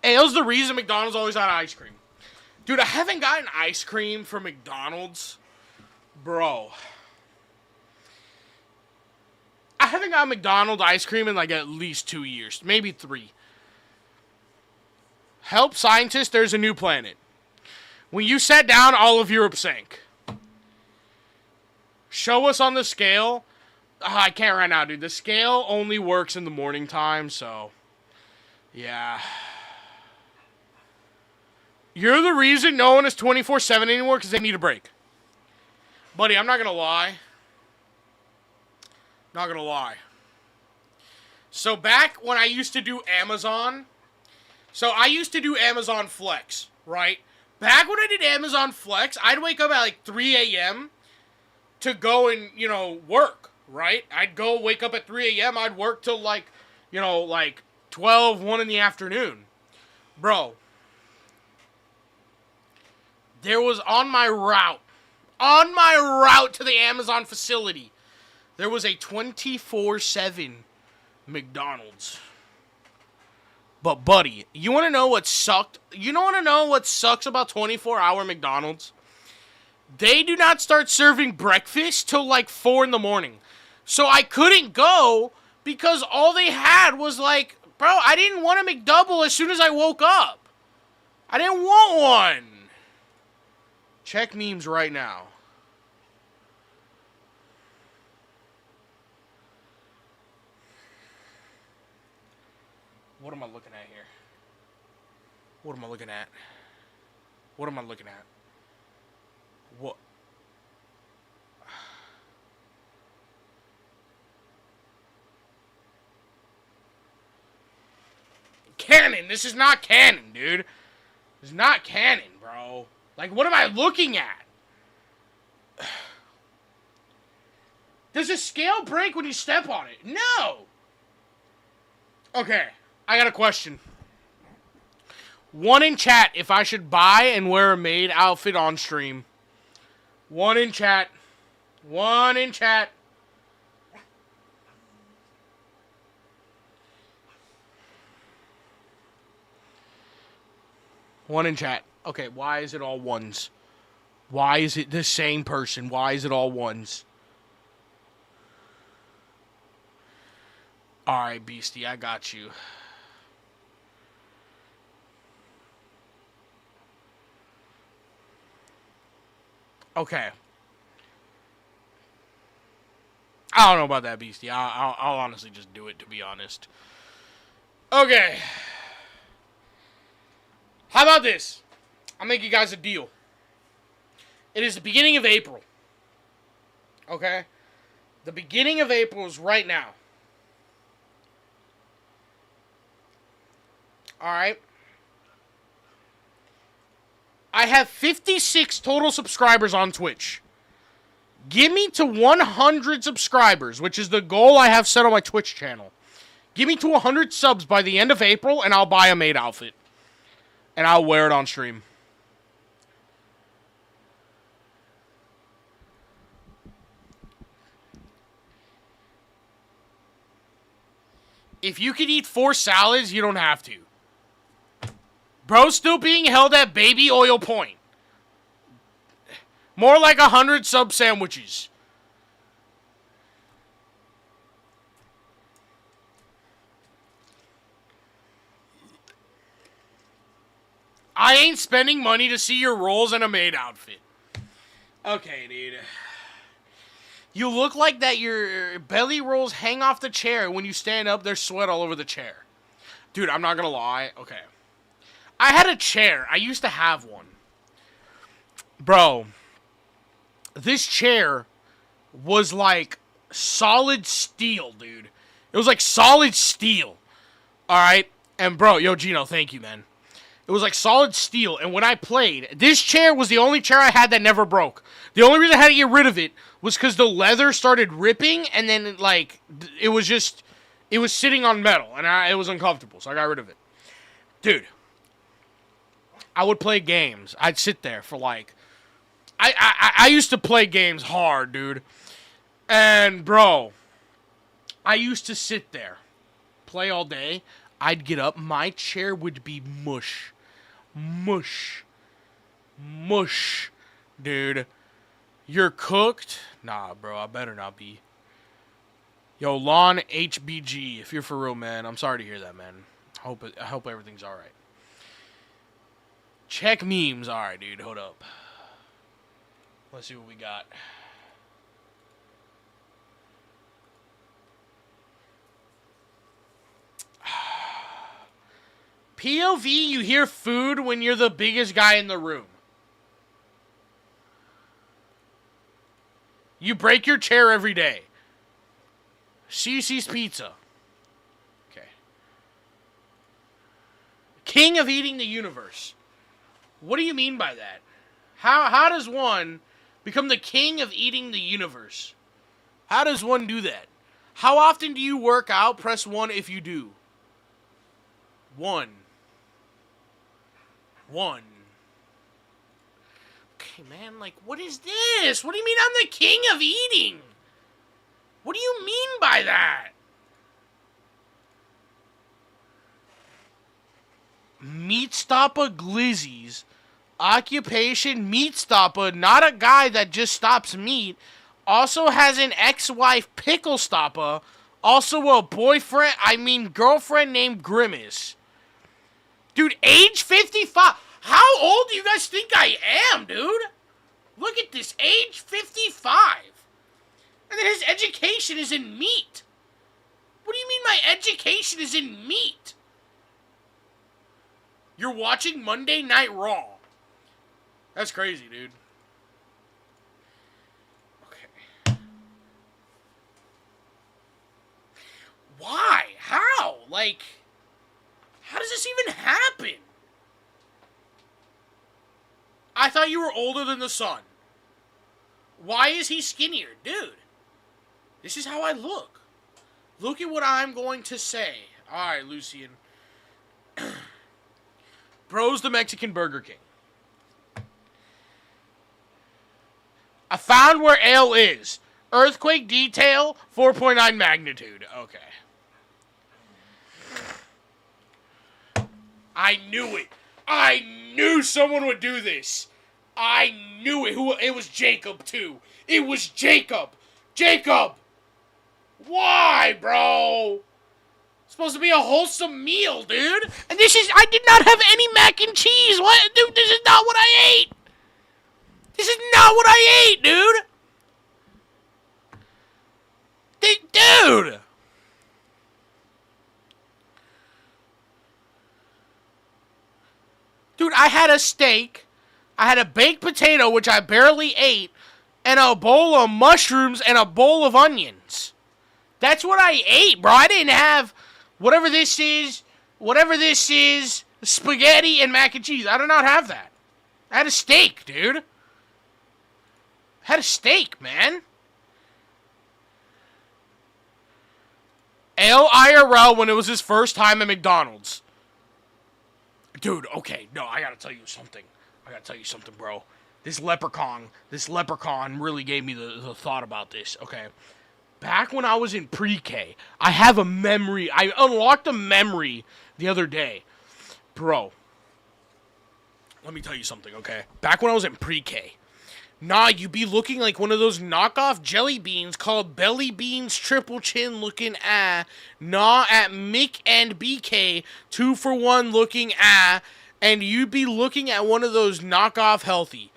Hey, that was the reason McDonald's always had ice cream. Dude, I haven't gotten ice cream from McDonald's. Bro. I haven't gotten McDonald's ice cream in like at least 2 years. Maybe 3. Help scientists, there's a new planet. When you sat down, all of Europe sank. Show us on the scale. I can't right now, dude. The scale only works in the morning time, so... yeah. You're the reason no one is 24/7 anymore because they need a break. Buddy, I'm not going to lie. Not going to lie. So back when I used to do Amazon. So I used to do Amazon Flex, right? Back when I did Amazon Flex, I'd wake up at like 3 a.m. to go and, you know, work, right? I'd go wake up at 3 a.m. I'd work till like, you know, like 12, 1 in the afternoon. Bro. There was on my route to the Amazon facility, there was a 24/7 McDonald's. But buddy, you want to know what sucked? You don't want to know what sucks about 24-hour McDonald's? They do not start serving breakfast till like 4 in the morning. So I couldn't go because all they had was like, bro, I didn't want a McDouble as soon as I woke up. I didn't want one. Check memes right now. What am I looking at here? What am I looking at? What am I looking at? What? Canon. This is not canon, dude. This is not canon, bro. Like, what am I looking at? Does the scale break when you step on it? No! Okay, I got a question. One in chat if I should buy and wear a maid outfit on stream. One in chat. One in chat. One in chat. Okay, why is it all ones? Why is it the same person? Why is it all ones? Alright, Beastie, I got you. Okay. I don't know about that, Beastie. I'll honestly just do it, to be honest. Okay. How about this? I'll make you guys a deal. It is the beginning of April. Okay? The beginning of April is right now. Alright? I have 56 total subscribers on Twitch. Give me to 100 subscribers, which is the goal I have set on my Twitch channel. Give me to 100 subs by the end of April, and I'll buy a maid outfit. And I'll wear it on stream. If you could eat 4 salads, you don't have to. Bro's still being held at baby oil point. More like 100 sub sandwiches. I ain't spending money to see your rolls in a maid outfit. Okay, dude. You look like that your belly rolls hang off the chair. When you stand up, there's sweat all over the chair. Dude, I'm not gonna lie. Okay. I had a chair. I used to have one. Bro. This chair was like solid steel, dude. It was like solid steel. Alright? And bro, yo, Gino, thank you, man. It was like solid steel. And when I played, this chair was the only chair I had that never broke. The only reason I had to get rid of it was because the leather started ripping. And then, like, it was sitting on metal. And it was uncomfortable. So I got rid of it. Dude. I would play games. I'd sit there for like... I used to play games hard, dude. And, bro, I used to sit there, play all day. I'd get up. My chair would be mush. Mush. Mush. Dude. You're cooked? Nah, bro, I better not be. Yo, Lon HBG, if you're for real, man, I'm sorry to hear that, man. I hope everything's alright. Check memes. Alright, dude, hold up. Let's see what we got. POV, you hear food when you're the biggest guy in the room. You break your chair every day. Cece's Pizza. Okay. King of eating the universe. What do you mean by that? How does one become the king of eating the universe? How does one do that? How often do you work out? Press 1 if you do. 1. Okay, man, like, what is this? What do you mean I'm the king of eating? What do you mean by that? Meat Stopper Glizzies. Occupation Meat Stopper, not a guy that just stops meat. Also has an ex-wife Pickle Stopper. Also a girlfriend named Grimace. Dude, age 55. How old do you guys think I am, dude? Look at this, age 55. And then his education is in meat. What do you mean my education is in meat? You're watching Monday Night Raw. That's crazy, dude. Okay. Why? How? Like, how does this even happen? I thought you were older than the sun. Why is he skinnier? Dude, this is how I look. Look at what I'm going to say. Alright, Lucian. Bro's the Mexican Burger King. I found where L is. Earthquake detail, 4.9 magnitude. Okay. I knew it. I knew someone would do this. I knew it. It was Jacob, too. It was Jacob. Jacob! Why, bro? supposed to be a wholesome meal, dude. And I did not have any mac and cheese. What? Dude, this is not what I ate. This is not what I ate, dude. Dude. Dude, I had a steak. I had a baked potato, which I barely ate, and a bowl of mushrooms and a bowl of onions. That's what I ate, bro. I didn't have whatever this is, spaghetti and mac and cheese. I did not have that. I had a steak, dude. I had a steak, man. IRL when it was his first time at McDonald's. Dude, okay, no, I gotta tell you something. Bro. This leprechaun really gave me the thought about this, okay? Back when I was in pre-K, I have a memory. I unlocked a memory the other day. Bro, let me tell you something, okay? Back when I was in pre-K, you be looking like one of those knockoff jelly beans called Belly Beans Triple Chin looking at Mick and BK 2-for-1 looking and you'd be looking at one of those knockoff healthy.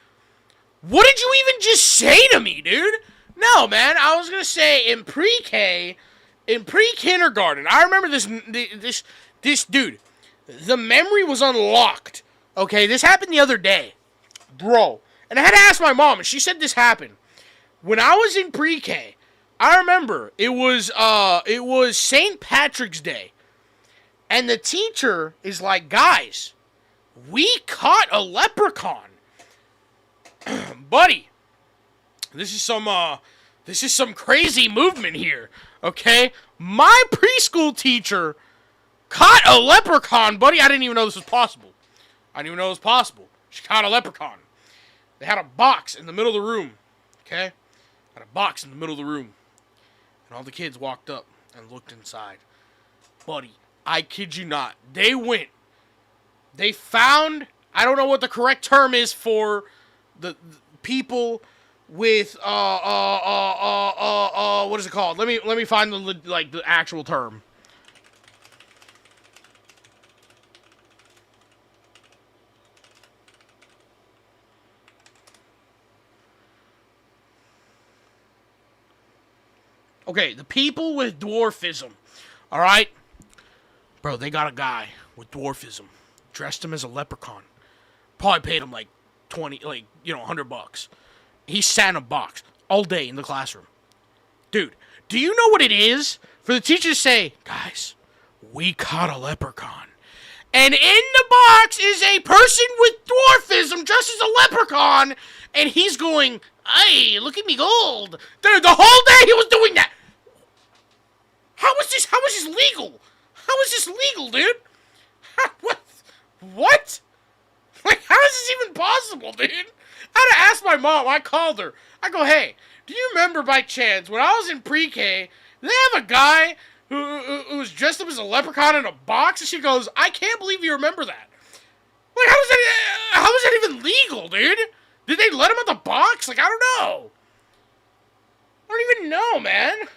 What did you even just say to me, dude? No, man, I was gonna say in pre-K, in pre-kindergarten, I remember this dude, the memory was unlocked, okay? This happened the other day, bro. And I had to ask my mom, and she said this happened. When I was in pre-K, I remember it was St. Patrick's Day. And the teacher is like, guys, we caught a leprechaun. Buddy, this is some crazy movement here, okay? My preschool teacher caught a leprechaun, buddy. I didn't even know this was possible. She caught a leprechaun. They had a box in the middle of the room, okay? And all the kids walked up and looked inside. Buddy, I kid you not. They found, I don't know what the correct term is for the people with, what is it called? Let me find the actual term. Okay, the people with dwarfism, all right? Bro, they got a guy with dwarfism, dressed him as a leprechaun. Probably paid him like $100. He sat in a box all day in the classroom. Dude, do you know what it is for the teacher to say, guys, we caught a leprechaun. And in the box is a person with dwarfism dressed as a leprechaun, and he's going, hey, look at me gold. Dude, the whole day he was doing that. How is this legal? How is this legal, dude? What? Like, how is this even possible, dude? I had to ask my mom. I called her. I go, hey, do you remember by chance when I was in pre-K, they have a guy who was dressed up as a leprechaun in a box? And she goes, I can't believe you remember that. Like, how is that even legal, dude? Did they let him in the box? Like, I don't know. I don't even know, man.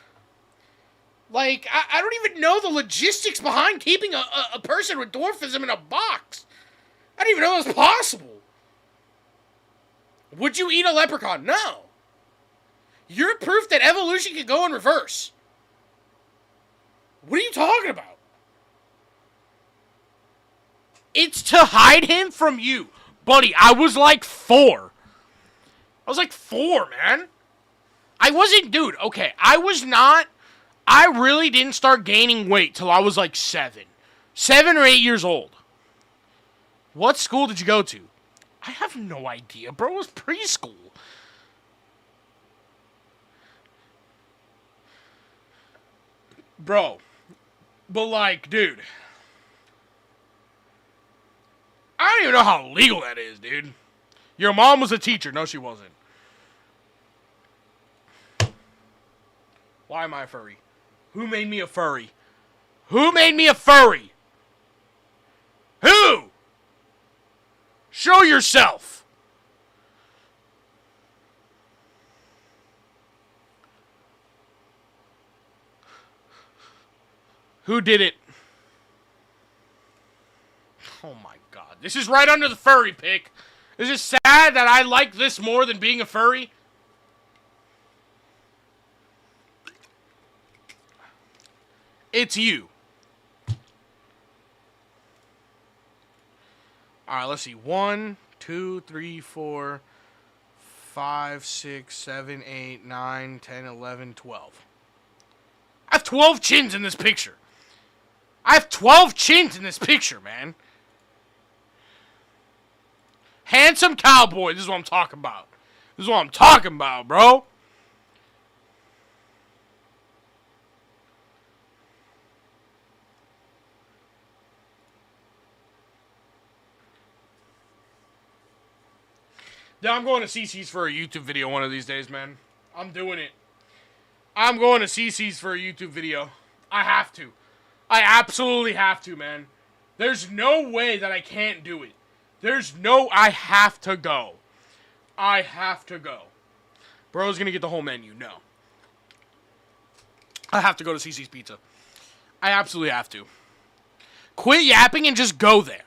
Like, I don't even know the logistics behind keeping a person with dwarfism in a box. I didn't even know it was possible. Would you eat a leprechaun? No. You're proof that evolution can go in reverse. What are you talking about? It's to hide him from you. Buddy, I was like 4. Man. I wasn't, dude, okay, I really didn't start gaining weight till I was like 7. 7 or 8 years old. What school did you go to? I have no idea, bro. It was preschool. Bro. But like, dude. I don't even know how legal that is, dude. Your mom was a teacher. No, she wasn't. Why am I a furry? Who made me a furry? Who made me a furry? Who? Show yourself. Who did it? Oh my god. This is right under the furry pick. Is it sad that I like this more than being a furry? It's you. Alright, let's see. 1, 2, 3, 4, 5, 6, 7, 8, 9, 10, 11, 12. I have 12 chins in this picture. I have 12 chins in this picture, man. Handsome cowboy. This is what I'm talking about. This is what I'm talking about, bro. Yeah, I'm going to CC's for a YouTube video one of these days, man. I'm doing it. I'm going to CC's for a YouTube video. I have to. I absolutely have to, man. There's no way that I can't do it. I have to go. I have to go. Bro's gonna get the whole menu. No. I have to go to CC's Pizza. I absolutely have to. Quit yapping and just go there.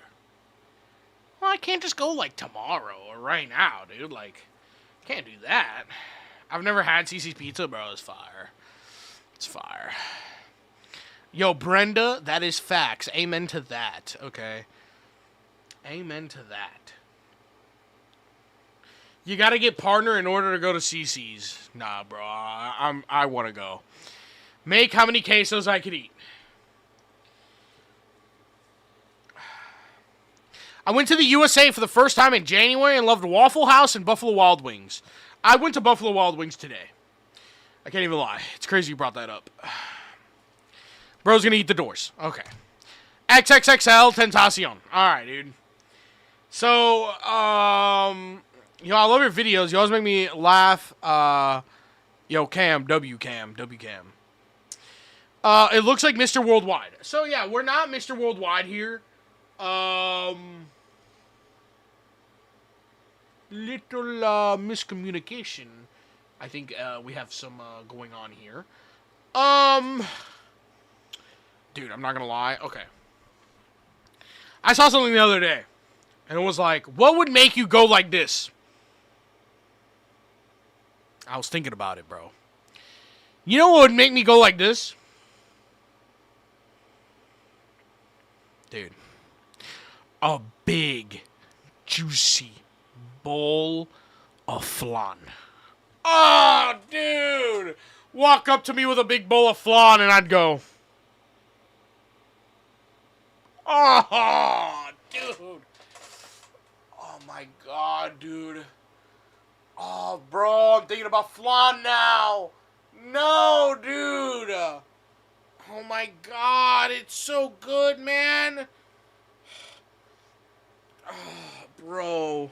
Well, I can't just go, like, tomorrow or right now, dude. Like, can't do that. I've never had CC's Pizza, bro. It's fire. It's fire. Yo, Brenda, that is facts. Amen to that, okay? Amen to that. You gotta get partner in order to go to CC's. Nah, bro. I want to go. Make how many quesos I could eat. I went to the USA for the first time in January and loved Waffle House and Buffalo Wild Wings. I went to Buffalo Wild Wings today. I can't even lie. It's crazy you brought that up. Bro's gonna eat the doors. Okay. XXXL Tentacion. Alright, dude. So, yo, I love your videos. You always make me laugh. Yo, WCam. It looks like Mr. Worldwide. So, yeah, we're not Mr. Worldwide here. Little, miscommunication. I think, we have some, going on here. Dude, I'm not gonna lie. Okay. I saw something the other day. And it was like, what would make you go like this? I was thinking about it, bro. You know what would make me go like this? Dude. A big, juicy bowl of flan. Oh, dude. Walk up to me with a big bowl of flan and I'd go. Oh, dude. Oh, my God, dude. Oh, bro, I'm thinking about flan now. No, dude. Oh, my God, it's so good, man. Oh, bro.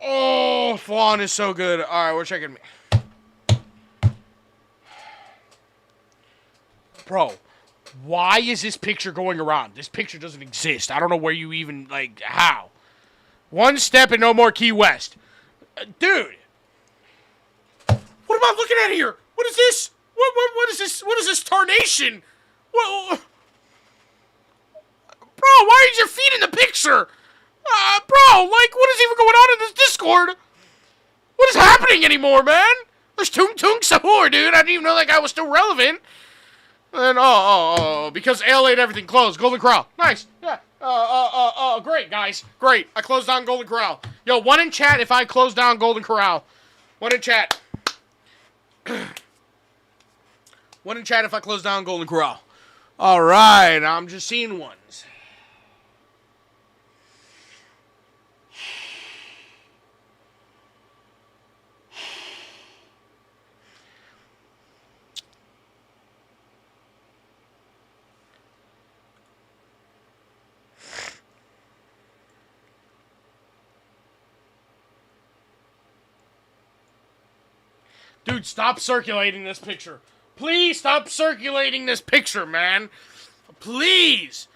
Oh, flan is so good. All right, we're checking. Bro. Why is this picture going around? This picture doesn't exist. I don't know where you even, like, how. One step and no more Key West. Dude. What am I looking at here? What is this? What is this? What is this tarnation? What? Bro, why is your feet in the picture? Bro, like, what is even going on in this Discord? What is happening anymore, man? There's Tung Tung Sahur, dude. I didn't even know that guy was still relevant. And, because ALA and everything closed. Golden Corral. Nice. Yeah. Great, guys. Great. I closed down Golden Corral. Yo, one in chat if I close down Golden Corral. One in chat. One in chat if I close down Golden Corral. Alright, I'm just seeing ones. Dude, stop circulating this picture. Please stop circulating this picture, man. Please.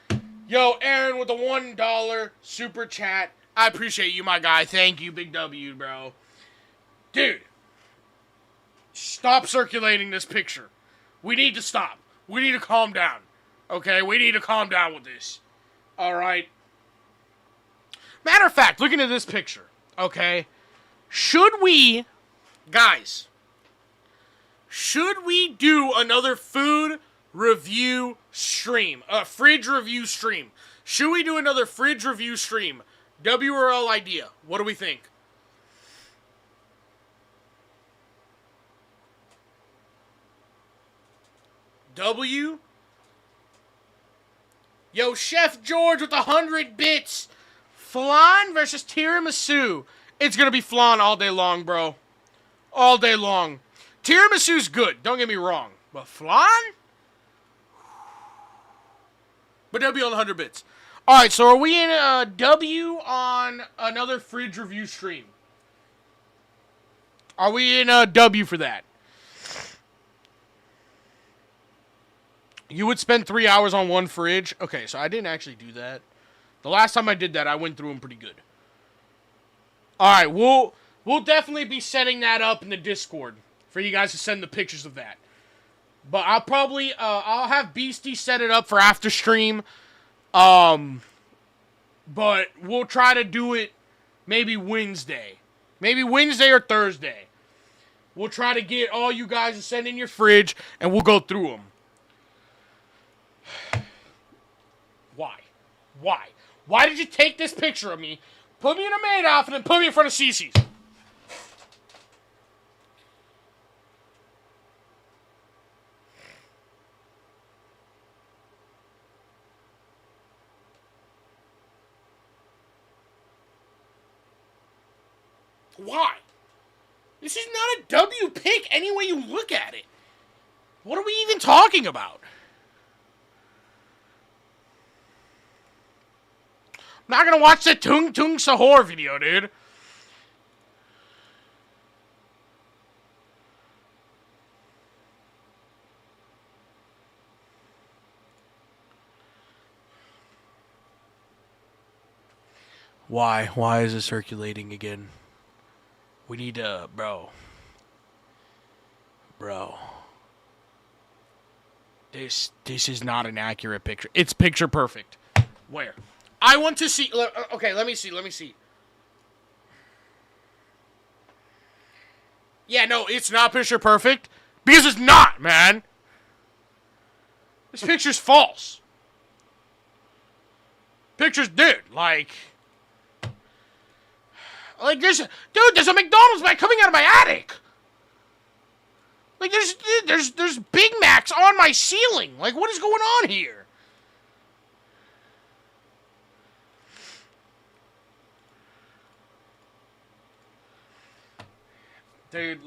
Yo, Aaron with the $1 super chat. I appreciate you, my guy. Thank you, Big W, bro. Dude. Stop circulating this picture. We need to stop. We need to calm down. Okay? We need to calm down with this. All right. Matter of fact, looking at this picture, okay, should we, guys, should we do another food review stream? A fridge review stream. Should we do another fridge review stream? WRL idea. What do we think? W? Yo, Chef George with 100 bits. Flan versus tiramisu. It's going to be flan all day long, bro. All day long. Tiramisu's good, don't get me wrong. But flan? But W on the 100 bits. Alright, so are we in a W on another fridge review stream? Are we in a W for that? You would spend 3 hours on one fridge? Okay, so I didn't actually do that. The last time I did that, I went through them pretty good. Alright, we'll definitely be setting that up in the Discord for you guys to send the pictures of that. But I'll probably, I'll have Beastie set it up for after stream. But we'll try to do it maybe Wednesday. Maybe Wednesday or Thursday. We'll try to get all you guys to send in your fridge, and we'll go through them. Why? Why? Why did you take this picture of me, put me in a maid outfit, and put me in front of Cece's? Why? This is not a W pick any way you look at it. What are we even talking about? I'm not gonna watch the Tung Tung Sahur video, dude. Why? Why is it circulating again? We need to, bro. This is not an accurate picture. It's picture perfect. Where? I want to see. Okay, let me see. Yeah, no, it's not picture perfect. Because it's not, man. This picture's false. Picture's, dude, like there's a McDonald's bag coming out of my attic. Like, there's Big Macs on my ceiling. Like, what is going on here? Dude,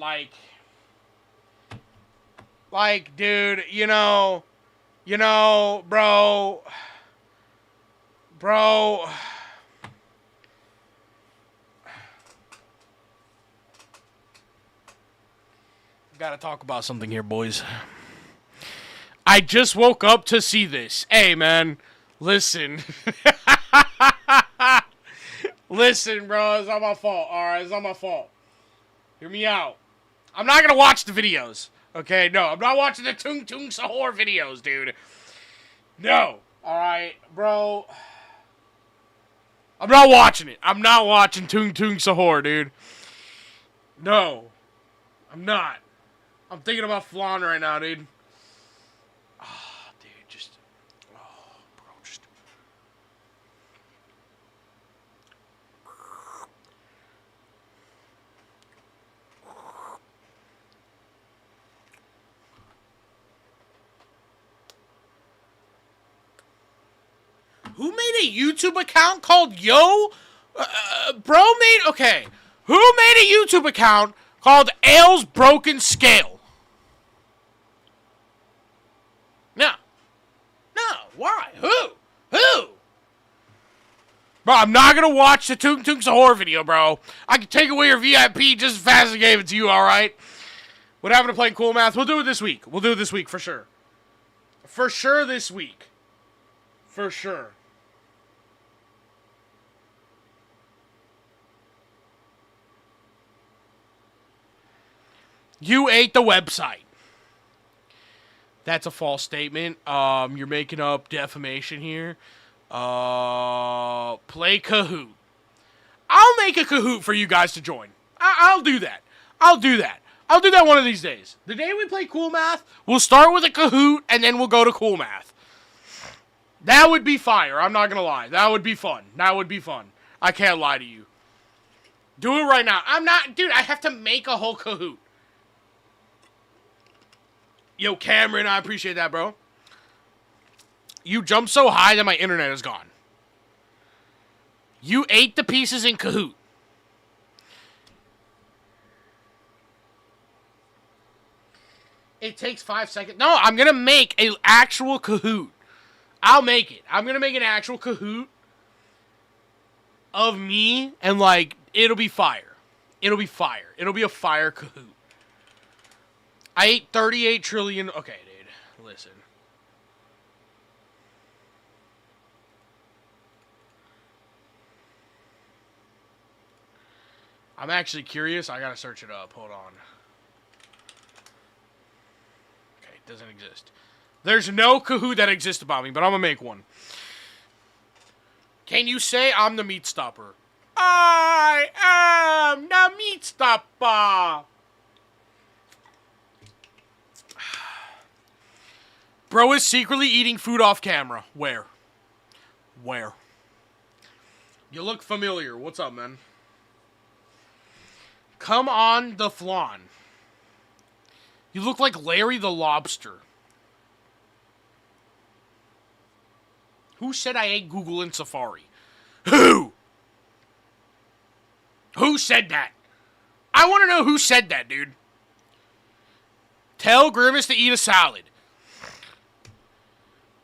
dude, you know, bro, gotta talk about something here, boys. I just woke up to see this. Hey, man, listen. Listen, bro, it's not my fault, alright? It's not my fault. Hear me out. I'm not gonna watch the videos. Okay, no, I'm not watching the Tung Tung Sahur videos, dude. No. Alright, bro. I'm not watching it. I'm not watching Tung Tung Sahur, dude. No. I'm not. I'm thinking about flan right now, dude. Ah, dude, just... Oh, bro, just... Who made a YouTube account called Yo? Bro made... Okay. Who made a YouTube account called Ale's Broken Scale? No. No. Why? Who? Bro, I'm not going to watch the Tung Tung Sahur video, bro. I can take away your VIP just as fast as I gave it to you, alright? What happened to playing Cool Math? We'll do it this week. We'll do it this week, for sure. For sure this week. For sure. You ate the website. That's a false statement. You're making up defamation here. Play Kahoot. I'll make a Kahoot for you guys to join. I'll do that. I'll do that. I'll do that one of these days. The day we play Cool Math, we'll start with a Kahoot, and then we'll go to Cool Math. That would be fire. I'm not going to lie. That would be fun. That would be fun. I can't lie to you. Do it right now. I'm not... Dude, I have to make a whole Kahoot. Yo, Cameron, I appreciate that, bro. You jumped so high that my internet is gone. You ate the pieces in Kahoot. It takes 5 seconds. No, I'm going to make an actual Kahoot. I'll make it. I'm going to make an actual Kahoot of me, and, like, it'll be fire. It'll be fire. It'll be a fire Kahoot. I ate 38 trillion... Okay, dude. Listen. I'm actually curious. I gotta search it up. Hold on. Okay, it doesn't exist. There's no Kahoot that exists about me, but I'm gonna make one. Can you say I'm the meat stopper? I am the meat stopper. Bro is secretly eating food off camera. Where? Where? You look familiar. What's up, man? Come on the flan. You look like Larry the Lobster. Who said I ate Google and Safari? Who? Who said that? I want to know who said that, dude. Tell Grimace to eat a salad.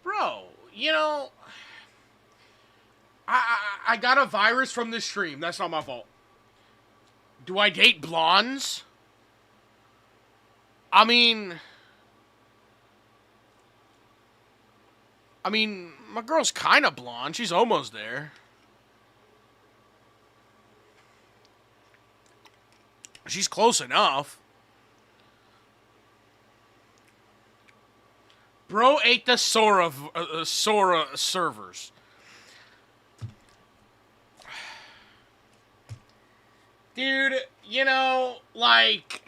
Bro, you know, I got a virus from this stream. That's not my fault. Do I date blondes? I mean, my girl's kind of blonde. She's almost there. She's close enough. Bro ate the Sora servers. Dude, you know, like...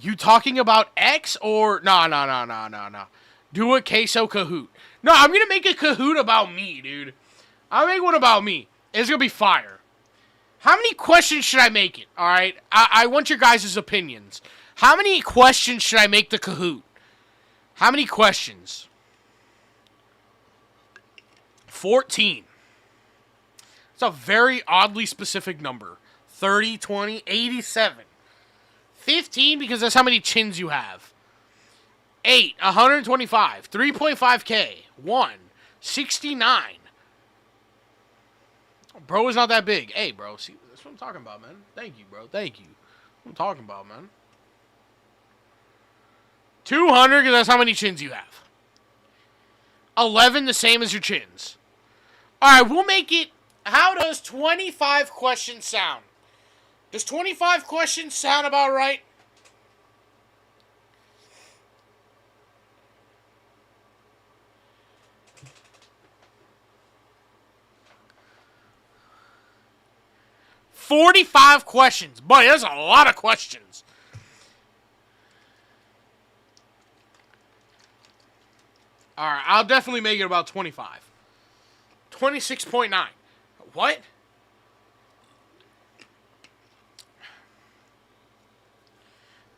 You talking about X or... No. Do a queso Kahoot. No, I'm going to make a Kahoot about me, dude. I'll make one about me. It's going to be fire. How many questions should I make it? Alright? I want your guys' opinions. How many questions should I make the Kahoot? How many questions? 14. It's a very oddly specific number. 30, 20, 87. 15 because that's how many chins you have. 8, 125. 3.5K. 1, 69. Bro is not that big. Hey, bro. See, that's what I'm talking about, man. Thank you, bro. Thank you. That's what I'm talking about, man. 200 because that's how many chins you have. 11, the same as your chins. Alright, we'll make it... How does 25 questions sound? Does 25 questions sound about right? $45 questions. Buddy, that's a lot of questions. Alright, I'll definitely make it about 25. 26.9. What?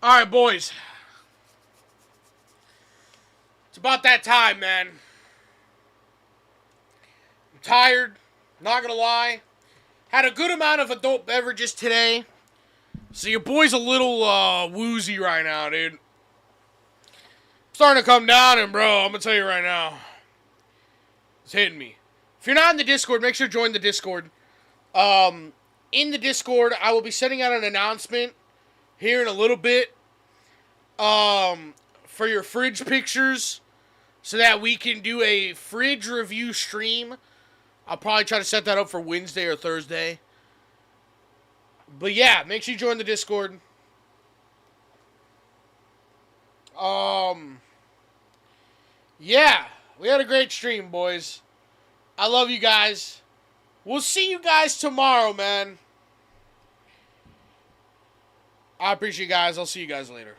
Alright, boys. It's about that time, man. I'm tired. Not gonna lie. Had a good amount of adult beverages today. So your boy's a little woozy right now, dude. Starting to come down, and bro, I'm gonna tell you right now, it's hitting me. If you're not in the Discord, make sure to join the Discord. In the Discord, I will be sending out an announcement here in a little bit for your fridge pictures so that we can do a fridge review stream. I'll probably try to set that up for Wednesday or Thursday. But yeah, make sure you join the Discord. Yeah, we had a great stream, boys. I love you guys. We'll see you guys tomorrow, man. I appreciate you guys. I'll see you guys later.